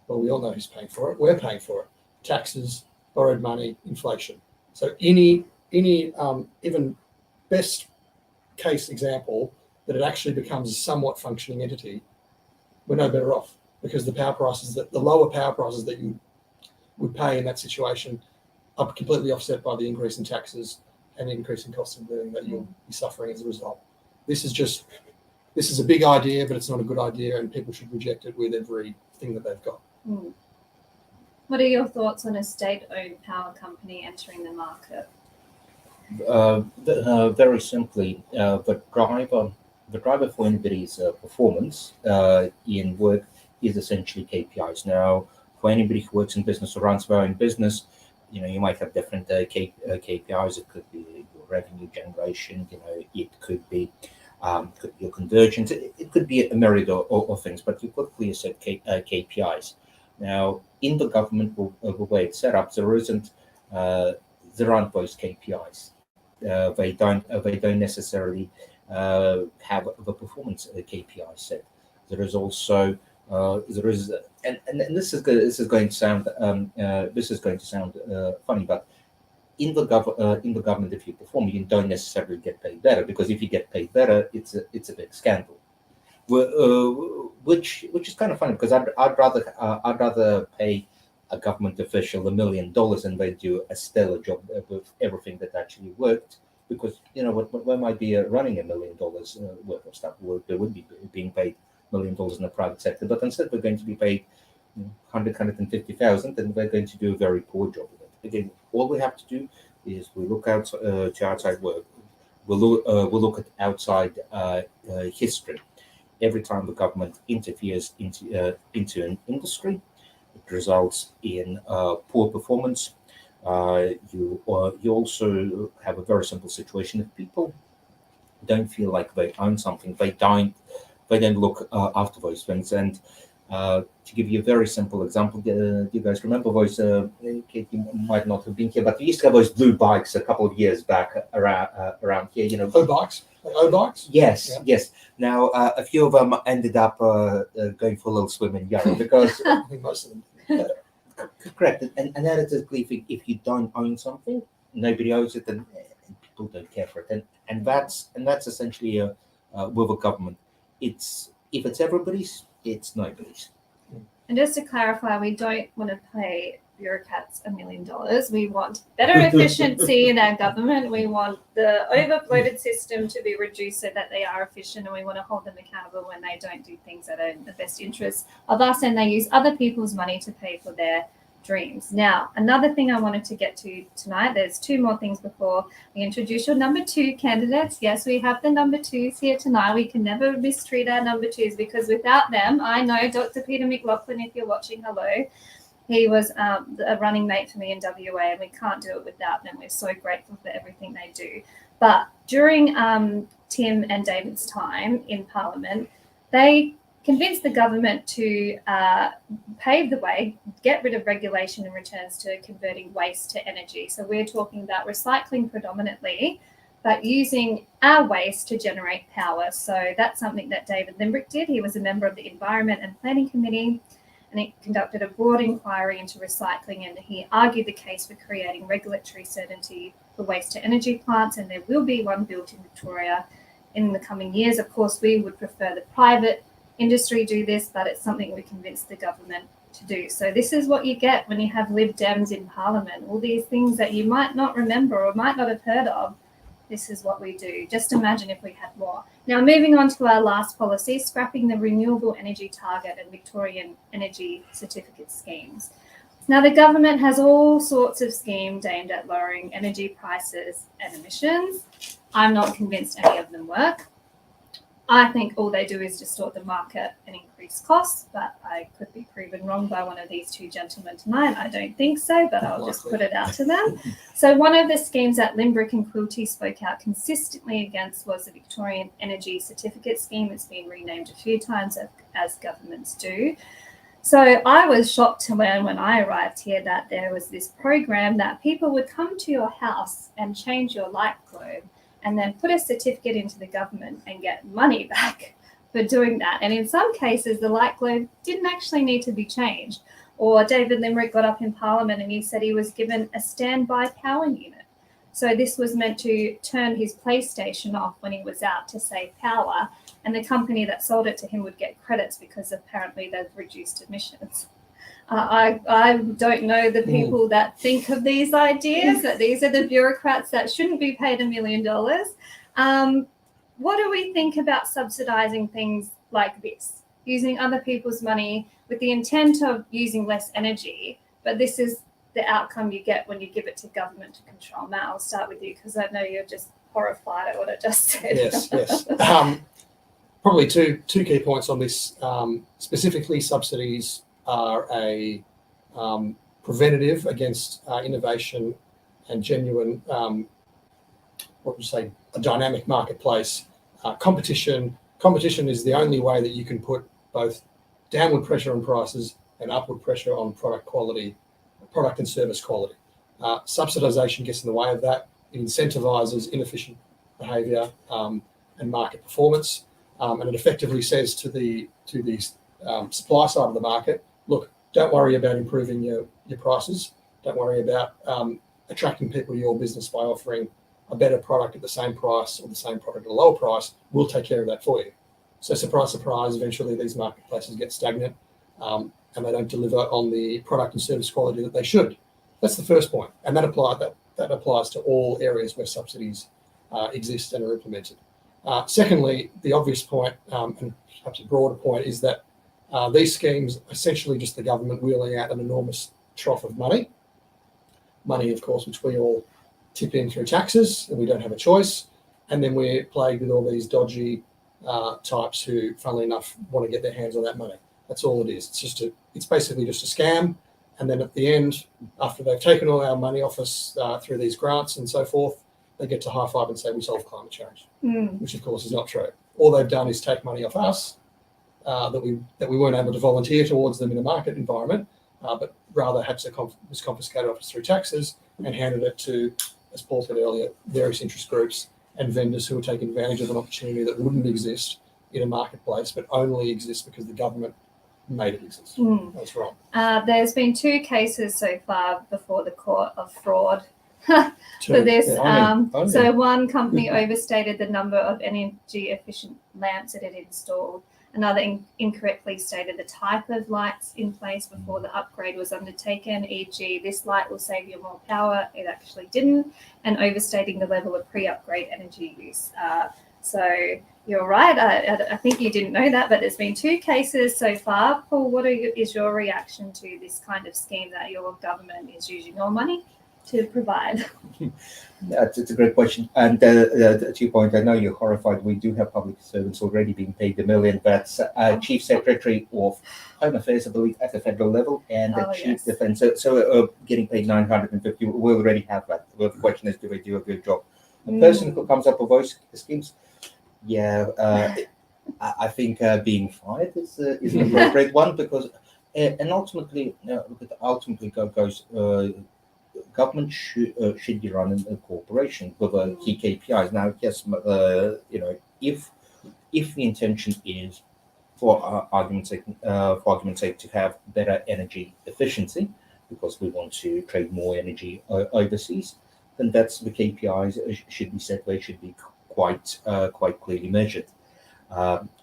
Well, we all know who's paying for it. We're paying for it. Taxes, borrowed money, inflation. So any even best case example that it actually becomes a somewhat functioning entity, we're no better off, because the lower power prices that you would pay in that situation are completely offset by the increase in taxes and increase in cost of living that you'll be suffering as a result. This is a big idea, but it's not a good idea, and people should reject it with everything that they've got. What are your thoughts on a state-owned power company entering the market? Very simply, the driver for anybody's performance in work is essentially KPIs. Now, for anybody who works in business or runs their own business, you might have different KPIs. It could be your revenue generation. It could be your conversions. It could be a myriad of things. But you've got clear set KPIs. Now, in the government, the way it's set up, there aren't those KPIs. They don't necessarily have the performance KPI set. There is also and this is going to sound funny, but in the government, if you perform, you don't necessarily get paid better, because if you get paid better, it's a big scandal. Which is kind of funny, because I'd rather pay a government official $1 million and they do a stellar job with everything that actually worked, because we might be running $1 million worth of stuff. They would be being paid $1 million in the private sector, but instead we're going to be paid $150,000, and we're going to do a very poor job of it. Again, all we have to do is we look out to outside work. We'll look at outside history. Every time the government interferes into an industry, it results in poor performance. You also have a very simple situation. If people don't feel like they own something, they don't look after those things. And to give you a very simple example, do you guys remember those? Kate, you might not have been here, but we used to have those blue bikes a couple of years back around here. O-bikes? Like O-bikes? Yes, yeah. Yes. Now, a few of them ended up going for a little swim in Yarra, because I think most of them. Correct. And analytically, if you don't own something, nobody owns it, and people don't care for it, and that's essentially with a government. It's if it's everybody's, it's nobody's. And just to clarify, we don't want to pay bureaucrats $1 million. We want better efficiency in our government. We want the overbloated system to be reduced so that they are efficient, and we want to hold them accountable when they don't do things that are in the best interest of us and they use other people's money to pay for their dreams. Now, another thing I wanted to get to tonight, there's two more things before we introduce your number 2 candidates. Yes, we have the number 2s here tonight. We can never mistreat our number 2s because without them, I know Dr. Peter McLaughlin, if you're watching, hello. He was a running mate for me in WA, and we can't do it without them. We're so grateful for everything they do. But during Tim and David's time in Parliament, they convinced the government to pave the way, get rid of regulation and returns to converting waste to energy. So we're talking about recycling predominantly, but using our waste to generate power. So that's something that David Limbrick did. He was a member of the Environment and Planning Committee, and he conducted a broad inquiry into recycling, and he argued the case for creating regulatory certainty for waste to energy plants, and there will be one built in Victoria in the coming years. Of course, we would prefer the private industry do this, but it's something we convinced the government to do. So this is what you get when you have Lib Dems in Parliament. All these things that you might not remember or might not have heard of, this is what we do. Just imagine if we had more. Now, moving on to our last policy, scrapping the renewable energy target and Victorian energy certificate schemes. Now, the government has all sorts of schemes aimed at lowering energy prices and emissions. I'm not convinced any of them work. I think all they do is distort the market and increase costs, but I could be proven wrong by one of these two gentlemen tonight. I don't think so, but I'll just put it out to them. So one of the schemes that Limbrick and Quilty spoke out consistently against was the Victorian Energy Certificate Scheme. It's been renamed a few times, as governments do. So I was shocked to learn when I arrived here that there was this program that people would come to your house and change your light globe and then put a certificate into the government and get money back for doing that. And in some cases, the light globe didn't actually need to be changed. Or David Limbrick got up in Parliament and he said he was given a standby power unit. So this was meant to turn his PlayStation off when he was out to save power, and the company that sold it to him would get credits because apparently they've reduced emissions. I don't know the people that think of these ideas, that these are the bureaucrats that shouldn't be paid $1 million. What do we think about subsidising things like this, using other people's money with the intent of using less energy, but this is the outcome you get when you give it to government to control? Matt, I'll start with you because I know you're just horrified at what I just said. Yes. Probably two key points on this. Specifically, subsidies are a preventative against innovation and genuine, a dynamic marketplace. Competition is the only way that you can put both downward pressure on prices and upward pressure on product and service quality. Subsidisation gets in the way of that. It incentivizes inefficient behaviour and market performance, and it effectively says to the supply side of the market, look, don't worry about improving your prices. Don't worry about attracting people to your business by offering a better product at the same price or the same product at a lower price. We'll take care of that for you. So surprise, surprise, eventually these marketplaces get stagnant and they don't deliver on the product and service quality that they should. That's the first point. And that applies to all areas where subsidies exist and are implemented. Secondly, the obvious point, and perhaps a broader point, is that these schemes are essentially just the government wheeling out an enormous trough of money, of course, which we all tip in through taxes and we don't have a choice. And then we're plagued with all these dodgy types who, funnily enough, want to get their hands on that money. That's all it is. It's basically just a scam. And then at the end, after they've taken all our money off us through these grants and so forth, they get to high five and say we solved climate change, which of course is not true. All they've done is take money off us that we weren't able to volunteer towards them in a market environment, but rather was confiscated off us through taxes and handed it to, as Paul said earlier, various interest groups and vendors who are taking advantage of an opportunity that wouldn't exist in a marketplace, but only exists because the government made it exist. That's wrong. There's been 2 cases so far before the court of fraud for this. Only. So one company overstated the number of energy efficient lamps it had installed. Another incorrectly stated the type of lights in place before the upgrade was undertaken, e.g. this light will save you more power. It actually didn't, and overstating the level of pre-upgrade energy use. So you're right. I think you didn't know that, but there's been 2 cases so far. Paul, what is your reaction to this kind of scheme that your government is using your money to provide? It's a great question. And to your point, I know you're horrified. We do have public servants already being paid $1 million. That's Chief Secretary of Home Affairs, I believe, at the federal level, and the Chief Defense. So getting paid $950. We already have that. Well, the question is, do they do a good job? The person who comes up with those schemes, I think being fired is an appropriate one, because and ultimately, goes. Government should be run in a corporation with key KPIs. Now, yes, if the intention is, for argument's sake, to have better energy efficiency, because we want to trade more energy overseas, then that's the KPIs should be set. They should be quite clearly measured.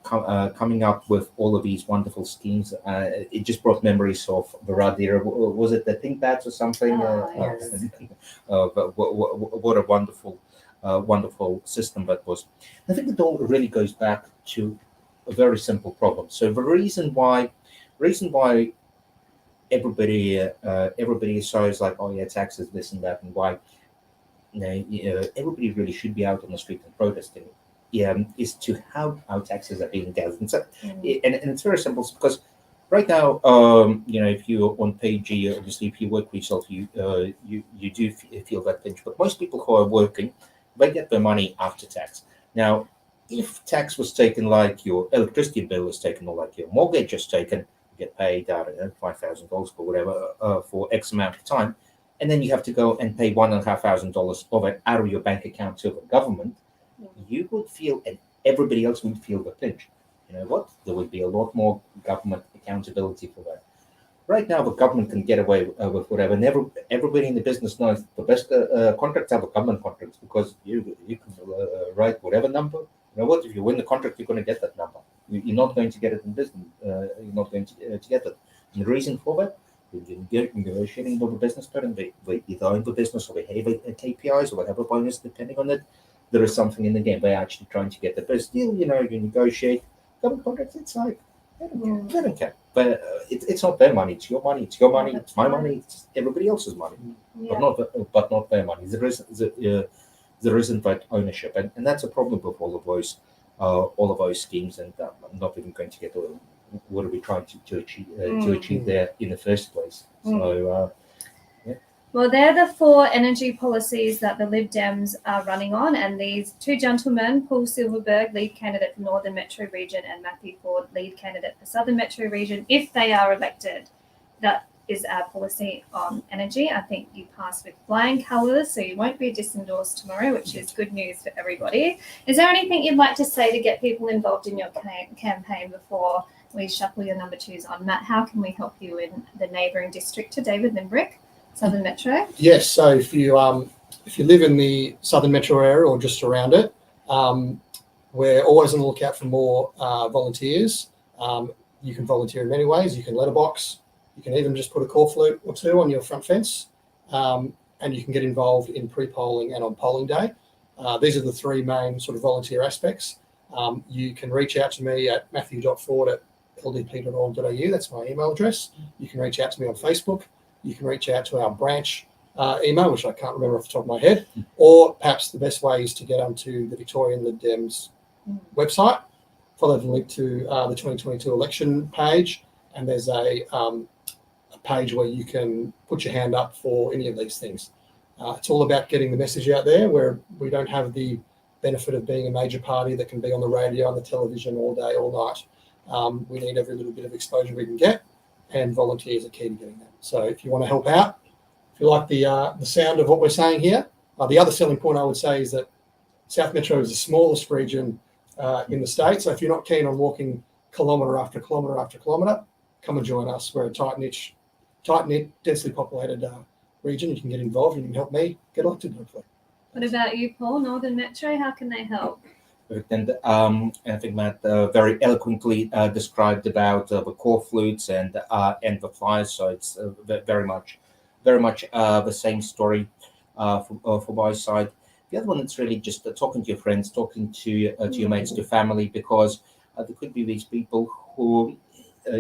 Coming up with all of these wonderful schemes, it just brought memories of the Rudd era. Was it the ThinkPads or something? Yes. What a wonderful system that was. I think it all really goes back to a very simple problem. So the reason why everybody is so is like, oh yeah, taxes, this and that, and why everybody really should be out on the street and protesting. Is to how our taxes are being dealt. And so, and it's very simple, because right now, if you're on pay G, obviously, if you work for yourself, you do feel that pinch. But most people who are working, they get their money after tax. Now, if tax was taken like your electricity bill was taken, or like your mortgage is taken, you get paid, I don't know, $5,000 or whatever for X amount of time, and then you have to go and pay $1,500 of it out of your bank account to the government. You would feel, and everybody else would feel the pinch. You know what? There would be a lot more government accountability for that. Right now, the government can get away with whatever, and everybody in the business knows the best contracts are the government contracts, because you can write whatever number. You know what? If you win the contract, you're going to get that number. You're not going to get it in business. You're not going to get it. And the reason for that, you're negotiating with a business partner. They either own the business, or they have KPIs, or whatever bonus, depending on it. There is something in the game. They're actually trying to get the best deal. You negotiate government contracts. It's like, they don't care. But it's not their money. It's your money. It's your money. It's my money. It's everybody else's money, but not their money. There isn't that ownership, and that's a problem with all of those schemes. And I'm not even going to get to what are we trying to achieve there in the first place. So. Well, they're the 4 energy policies that the Lib Dems are running on, and these 2 gentlemen, Paul Silverberg, lead candidate for Northern Metro Region, and Matthew Ford, lead candidate for Southern Metro Region, if they are elected, that is our policy on energy. I think you pass with flying colours, so you won't be disendorsed tomorrow, which is good news for everybody. Is there anything you'd like to say to get people involved in your campaign before we shuffle your number 2s on? Matt, how can we help you in the neighbouring district to David Limbrick? Southern Metro? Yes, so if you live in the Southern Metro area or just around it, we're always on the lookout for more volunteers. You can volunteer in many ways. You can letterbox. You can even just put a cork or 2 on your front fence, and you can get involved in pre-polling and on polling day. These are the 3 main sort of volunteer aspects. You can reach out to me at matthew.ford@ldp.org.au. That's my email address. You can reach out to me on Facebook. You can reach out to our branch email, which I can't remember off the top of my head, or perhaps the best way is to get onto the Victorian Lib Dems website, follow the link to the 2022 election page, and there's a page where you can put your hand up for any of these things. It's all about getting the message out there, where we don't have the benefit of being a major party that can be on the radio, on the television all day, all night. We need every little bit of exposure we can get, and volunteers are key to getting that. So if you want to help out, if you like the sound of what we're saying here, the other selling point I would say is that South Metro is the smallest region in the state. So if you're not keen on walking kilometre after kilometre after kilometre, come and join us. We're a tight-knit, densely populated region, you can get involved and you can help me get elected, hopefully. What about you, Paul? Northern Metro, how can they help? And I think Matt very eloquently described about the core flutes and the flyers. So it's very much the same story for my side. The other one, it's really just talking to your friends, talking to your mates, to family, because there could be these people who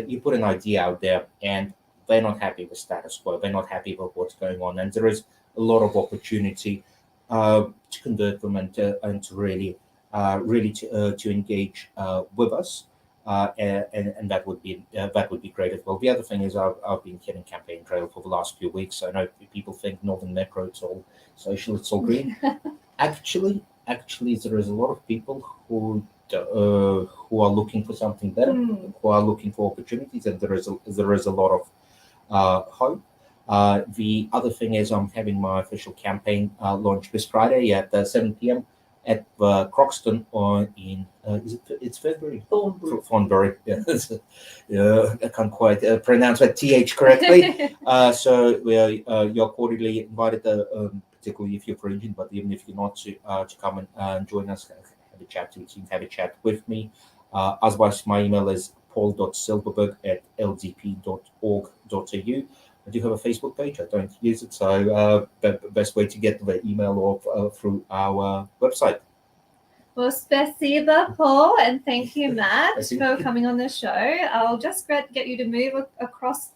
you put an idea out there and they're not happy with status quo. They're not happy with what's going on, and there is a lot of opportunity to convert them and to really to engage with us, and that would be great as well. The other thing is I've been hitting campaign trail for the last few weeks. So I know people think Northern Metro, it's all social, it's all green. Actually, there is a lot of people who are looking for something better, who are looking for opportunities, and there is a lot of hope. The other thing is I'm having my official campaign launch this Friday at 7 p.m. at Croxton it's February? Thornbury. Yeah, I can't quite pronounce that TH correctly. So you're cordially invited, particularly if you're Parisian, but even if you're not, to come and join us, have a chat. You can have a chat with me. Otherwise, my email is paul.silverberg@ldp.org.au. I do have a Facebook page. I don't use it, so the best way to get the email or through our website. Well, spasiba, Paul, and thank you, Matt, for coming on the show. I'll just get you to move across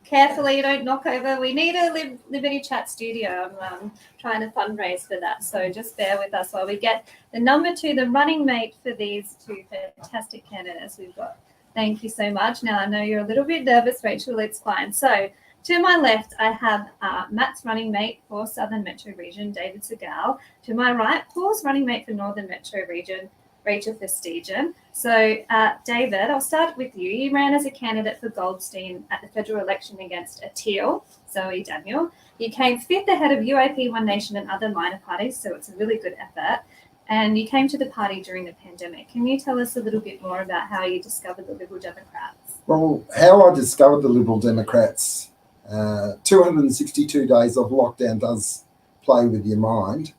carefully. Don't knock over. We need a Liberty Chat studio. I'm trying to fundraise for that, so just bear with us while we get the number 2, the running mate for these 2 fantastic candidates we've got. Thank you so much. Now, I know you're a little bit nervous, Rachel. It's fine. So, to my left, I have Matt's running mate for Southern Metro Region, David Segal. To my right, Paul's running mate for Northern Metro Region, Rachel Versteegen. So, David, I'll start with you. You ran as a candidate for Goldstein at the federal election against a Teal, Zoe Daniel. You came 5th ahead of UAP, One Nation and other minor parties, so it's a really good effort. And you came to the party during the pandemic. Can you tell us a little bit more about how you discovered the Liberal Democrats? Well, how I discovered the Liberal Democrats, 262 days of lockdown does play with your mind,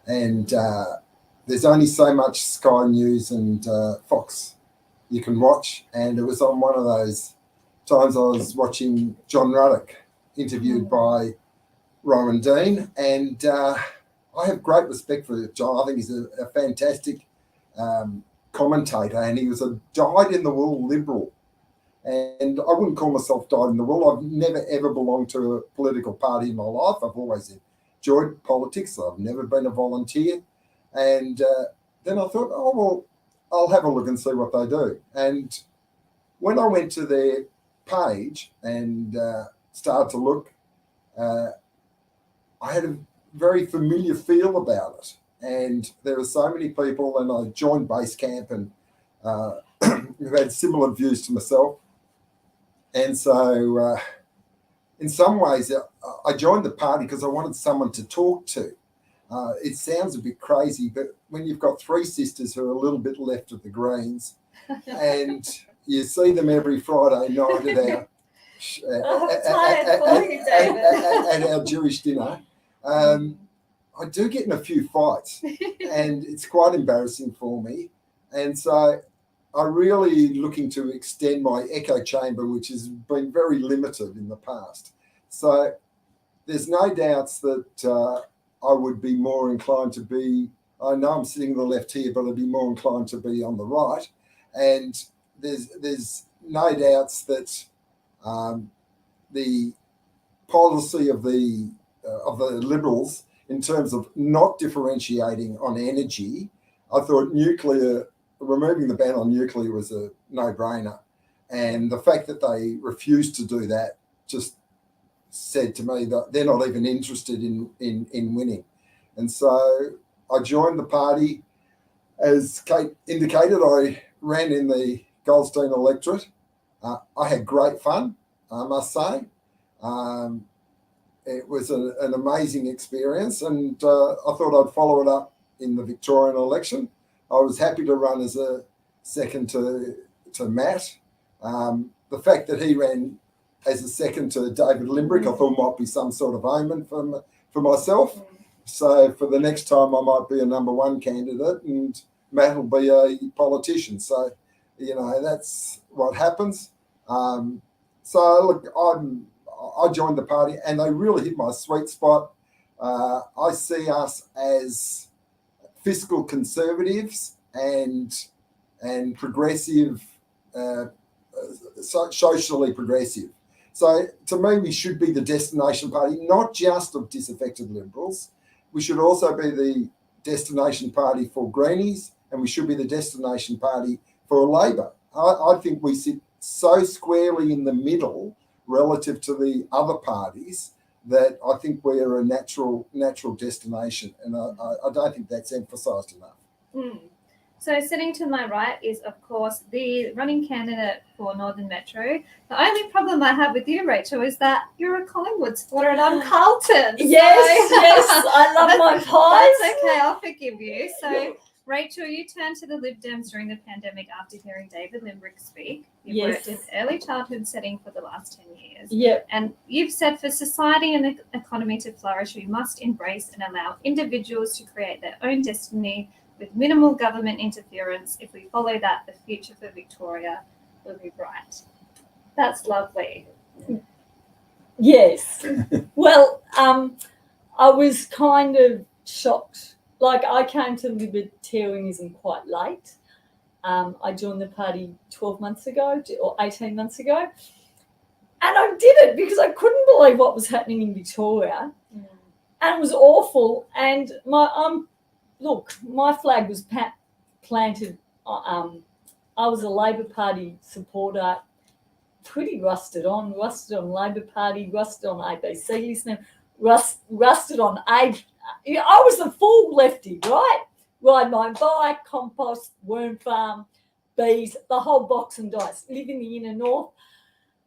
and there's only so much Sky News and Fox you can watch, and it was on one of those times I was watching John Ruddock interviewed by Rowan Dean, and I have great respect for John. I think he's a fantastic commentator, and he was a dyed-in-the-wool Liberal. And I wouldn't call myself dyed in the wool. I've never, ever belonged to a political party in my life. I've always enjoyed politics. I've never been a volunteer. And then I thought, oh, well, I'll have a look and see what they do. And when I went to their page and started to look, I had a very familiar feel about it. And there were so many people, and I joined base camp and who had similar views to myself. And so in some ways, I joined the party because I wanted someone to talk to. It sounds a bit crazy, but when you've got 3 sisters who are a little bit left of the Greens and you see them every Friday night at our Jewish dinner, I do get in a few fights and it's quite embarrassing for me. And so I'm really looking to extend my echo chamber, which has been very limited in the past. So there's no doubts that I would be more inclined to be, I know I'm sitting on the left here, but I'd be more inclined to be on the right. And there's no doubts that the policy of the Liberals in terms of not differentiating on energy, I thought removing the ban on nuclear was a no-brainer. And the fact that they refused to do that just said to me that they're not even interested in winning. And so I joined the party. As Kate indicated, I ran in the Goldstein electorate. I had great fun, I must say. It was an amazing experience, and I thought I'd follow it up in the Victorian election. I was happy to run as a second to Matt. The fact that he ran as a second to David Limbrick. I thought might be some sort of omen for myself. So for the next time, I might be a number one candidate and Matt will be a politician. So, that's what happens. So look, I joined the party and they really hit my sweet spot. I see us as fiscal conservatives and progressive, socially progressive. So to me, we should be the destination party, not just of disaffected Liberals. We should also be the destination party for Greenies, and we should be the destination party for Labor. I think we sit so squarely in the middle relative to the other parties that I think we're a natural destination, and I don't think that's emphasised enough. So sitting to my right is, of course, the running candidate for Northern Metro. The only problem I have with you, Rachel, is that you're a Collingwood supporter and I'm Carlton. Yes, I love my pies. That's okay, I'll forgive you. So, Rachel, you turned to the Lib Dems during the pandemic after hearing David Limbrick speak. You've worked in early childhood setting for the last 10 years. Yep. And you've said for society and the economy to flourish, we must embrace and allow individuals to create their own destiny with minimal government interference. If we follow that, the future for Victoria will be bright. That's lovely. Yes. Well, I was kind of shocked. Like, I came to Libertarianism quite late. I joined the party 12 months ago or 18 months ago. And I did it because I couldn't believe what was happening in Victoria. And it was awful. And my flag was planted. I was a Labor Party supporter, pretty rusted on Labor Party, rusted on ABC listening, rusted on age. I was a full lefty, right? Ride my bike, compost, worm farm, bees, the whole box and dice, live in the inner north.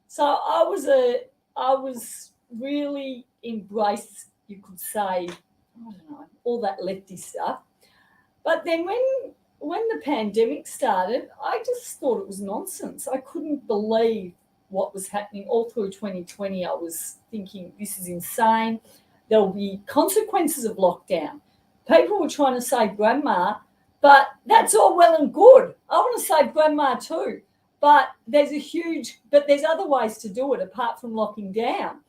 So I was really embraced, you could say, I don't know, all that lefty stuff. But then when the pandemic started, I just thought it was nonsense. I couldn't believe what was happening. All through 2020, I was thinking, this is insane. There'll be consequences of lockdown. People were trying to save grandma, but that's all well and good. I want to save grandma too. But there's other ways to do it apart from locking down.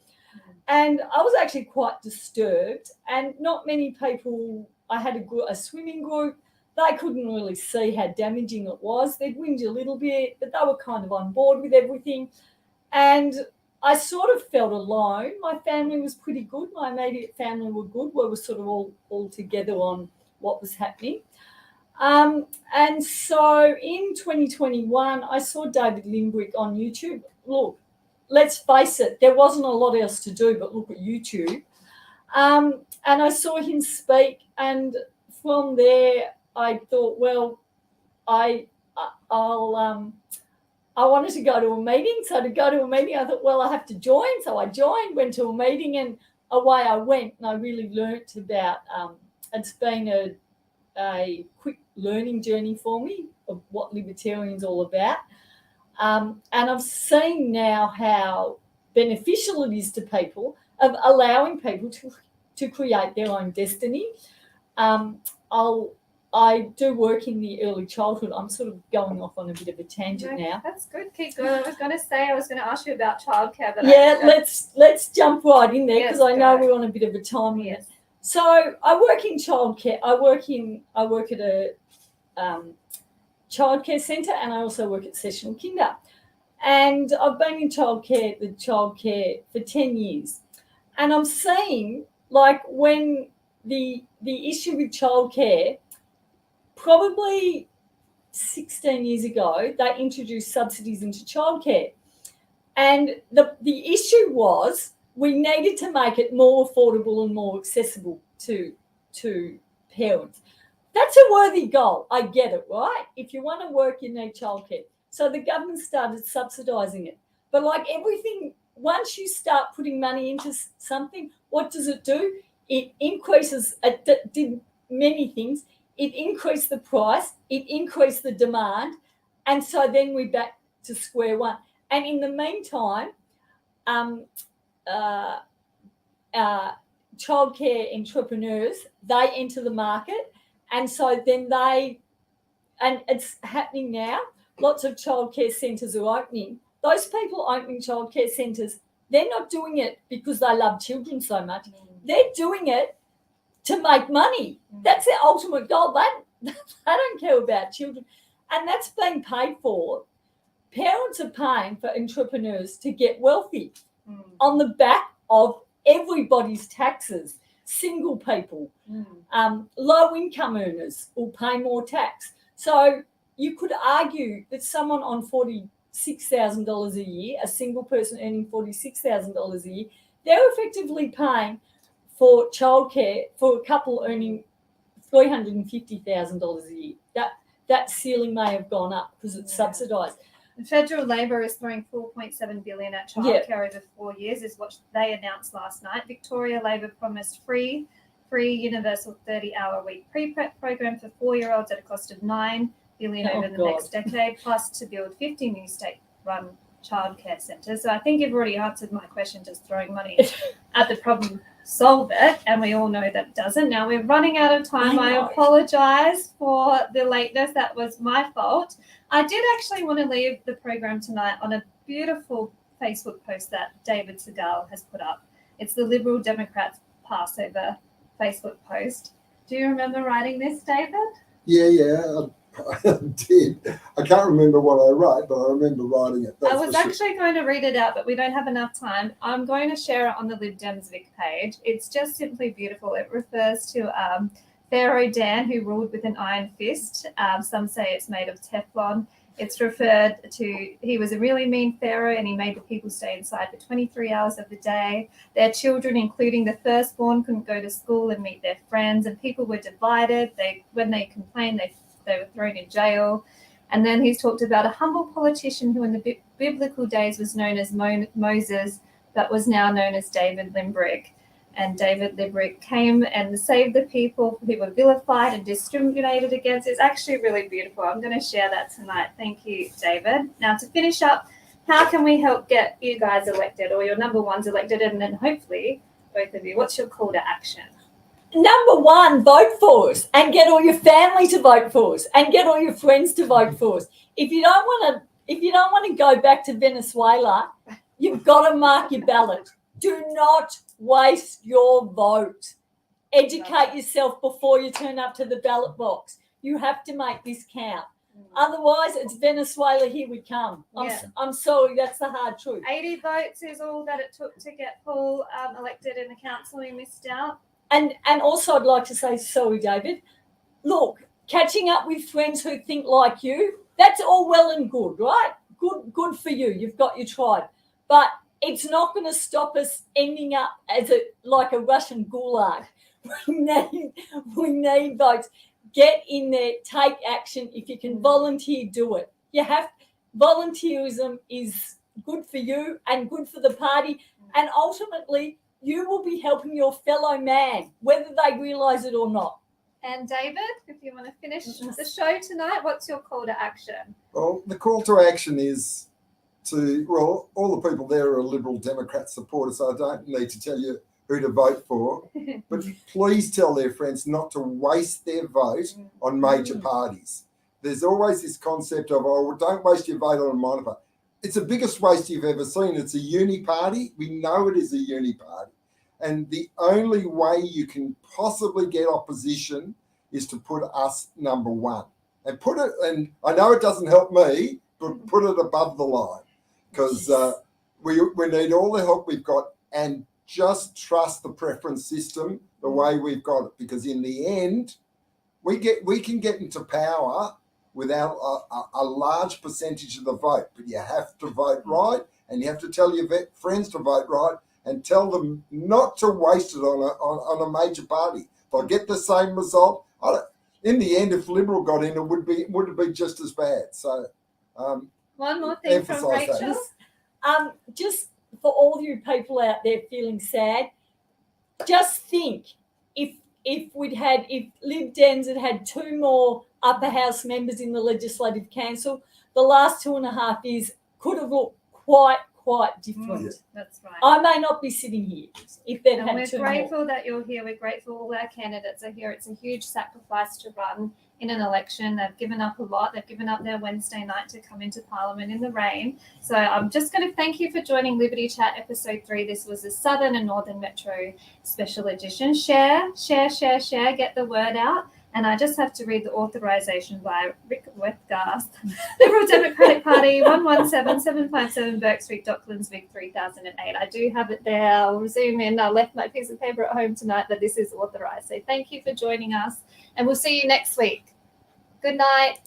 And I was actually quite disturbed, and not many people. I had a swimming group. They couldn't really see how damaging it was. They'd whinge a little bit, but they were kind of on board with everything. And I sort of felt alone. My family was pretty good. My immediate family were good. We were sort of all together on what was happening. And so in 2021, I saw David Limbrick on YouTube. Look, let's face it, there wasn't a lot else to do but look at YouTube. And I saw him speak, and from there I thought, well, I wanted to go to a meeting. So to go to a meeting, I thought, well, I have to join. So I joined, went to a meeting, and away I went. And I really learnt about, it's been a quick learning journey for me of what Libertarian's all about. And I've seen now how beneficial it is to people of allowing people to create their own destiny. I do work in the early childhood. I'm sort of going off on a bit of a tangent now. That's good. Keep going. I was going to ask you about childcare, but let's jump right in there because I know we're on a bit of a time limit. Yes. So I work in childcare. I work at a childcare centre, and I also work at sessional kinder. And I've been in childcare for 10 years, and I'm seeing, like, when the issue with childcare, probably 16 years ago, they introduced subsidies into childcare. And the issue was we needed to make it more affordable and more accessible to parents. That's a worthy goal. I get it, right? If you want to work, you need childcare. So the government started subsidising it. But like everything, once you start putting money into something, what does it do? It increases, it did many things. It increased the price, it increased the demand, and so then we're back to square one. And in the meantime, childcare entrepreneurs, they enter the market, and so then and it's happening now. Lots of childcare centres are opening. Those people opening childcare centres, they're not doing it because they love children so much. They're doing it to make money. That's their ultimate goal. They don't care about children. And that's being paid for. Parents are paying for entrepreneurs to get wealthy on the back of everybody's taxes. Single people, low-income earners will pay more tax. So you could argue that someone on $46,000 a year, a single person earning $46,000 a year, they're effectively paying for childcare for a couple earning $350,000 a year. That ceiling may have gone up because it's subsidised. Federal Labor is throwing $4.7 billion at childcare over 4 years, is what they announced last night. Victoria Labor promised free universal 30-hour-a-week pre-prep program for 4-year-olds at a cost of $9 billion over the next decade, plus to build 50 new state-run childcare centres. So I think you've already answered my question, just throwing money at the problem, solve it, and we all know that doesn't. Now we're running out of time. I apologise for the lateness. That was my fault. I did actually want to leave the program tonight on a beautiful Facebook post that David Segal has put up. It's the Liberal Democrats Passover Facebook post. Do you remember writing this, David? Yeah, I did. I can't remember what I wrote, but I remember writing it. I was actually going to read it out, but we don't have enough time. I'm going to share it on the Lib Dems Vic page. It's just simply beautiful. It refers to Pharaoh Dan, who ruled with an iron fist. Some say it's made of Teflon. It's referred to, he was a really mean pharaoh and he made the people stay inside for 23 hours of the day. Their children, including the firstborn, couldn't go to school and meet their friends, and people were divided. When they complained, they were thrown in jail. And then he's talked about a humble politician who in the biblical days was known as Moses, but was now known as David Limbrick. And David Limbrick came and saved the people who were vilified and discriminated against. It's actually really beautiful. I'm going to share that tonight. Thank you, David. Now, to finish up, how can we help get you guys elected, or your number ones elected, and then hopefully both of you? What's your call to action? Number one, vote for us and get all your family to vote for us and get all your friends to vote for us. If you don't want to go back to Venezuela, you've got to mark your ballot. Do not waste your vote. Educate yourself before you turn up to the ballot box. You have to make this count. Otherwise, it's Venezuela, here we come. I'm sorry, that's the hard truth. 80 votes is all that it took to get Paul elected in the council. We missed out. And also I'd like to say, sorry, David, look, catching up with friends who think like you, that's all well and good, right? Good for you. You've got your tribe. But it's not going to stop us ending up as like a Russian gulag. We need votes. Get in there, take action. If you can volunteer, do it. Volunteerism is good for you and good for the party, and ultimately you will be helping your fellow man, whether they realise it or not. And David, if you want to finish the show tonight, what's your call to action? Well, the call to action is all the people there are Liberal Democrat supporters, so I don't need to tell you who to vote for, but please tell their friends not to waste their vote on major parties. There's always this concept of, don't waste your vote on a minor party. It's the biggest waste you've ever seen. It's a uni party. We know it is a uni party. And the only way you can possibly get opposition is to put us number one. And I know it doesn't help me, but put it above the line, because we need all the help we've got, and just trust the preference system the way we've got it, because in the end, we can get into power without a large percentage of the vote, but you have to vote right, and you have to tell your friends to vote right, and tell them not to waste it on a major party. They'll get the same result. In the end, if Liberal got in, it would be just as bad. So, one more thing from Rachel. Just for all you people out there feeling sad, just think if Lib Dems had 2 more upper house members in the Legislative Council, the last 2.5 years could have looked quite different. Yeah. That's right. I may not be sitting here if they've And had we're two more. grateful that you're here. We're grateful all our candidates are here. It's a huge sacrifice to run in an election. They've given up a lot. They've given up their Wednesday night to come into Parliament in the rain. So I'm just going to thank you for joining Liberty Chat episode 3. This was a Southern and Northern Metro special edition. Share, get the word out. And I just have to read the authorisation by Rick Westgarth, Liberal Democratic Party, 117757 Burke Street, Docklands, Vic, 3008. I do have it there. I'll zoom in. I left my piece of paper at home tonight that this is authorised. So thank you for joining us, and we'll see you next week. Good night.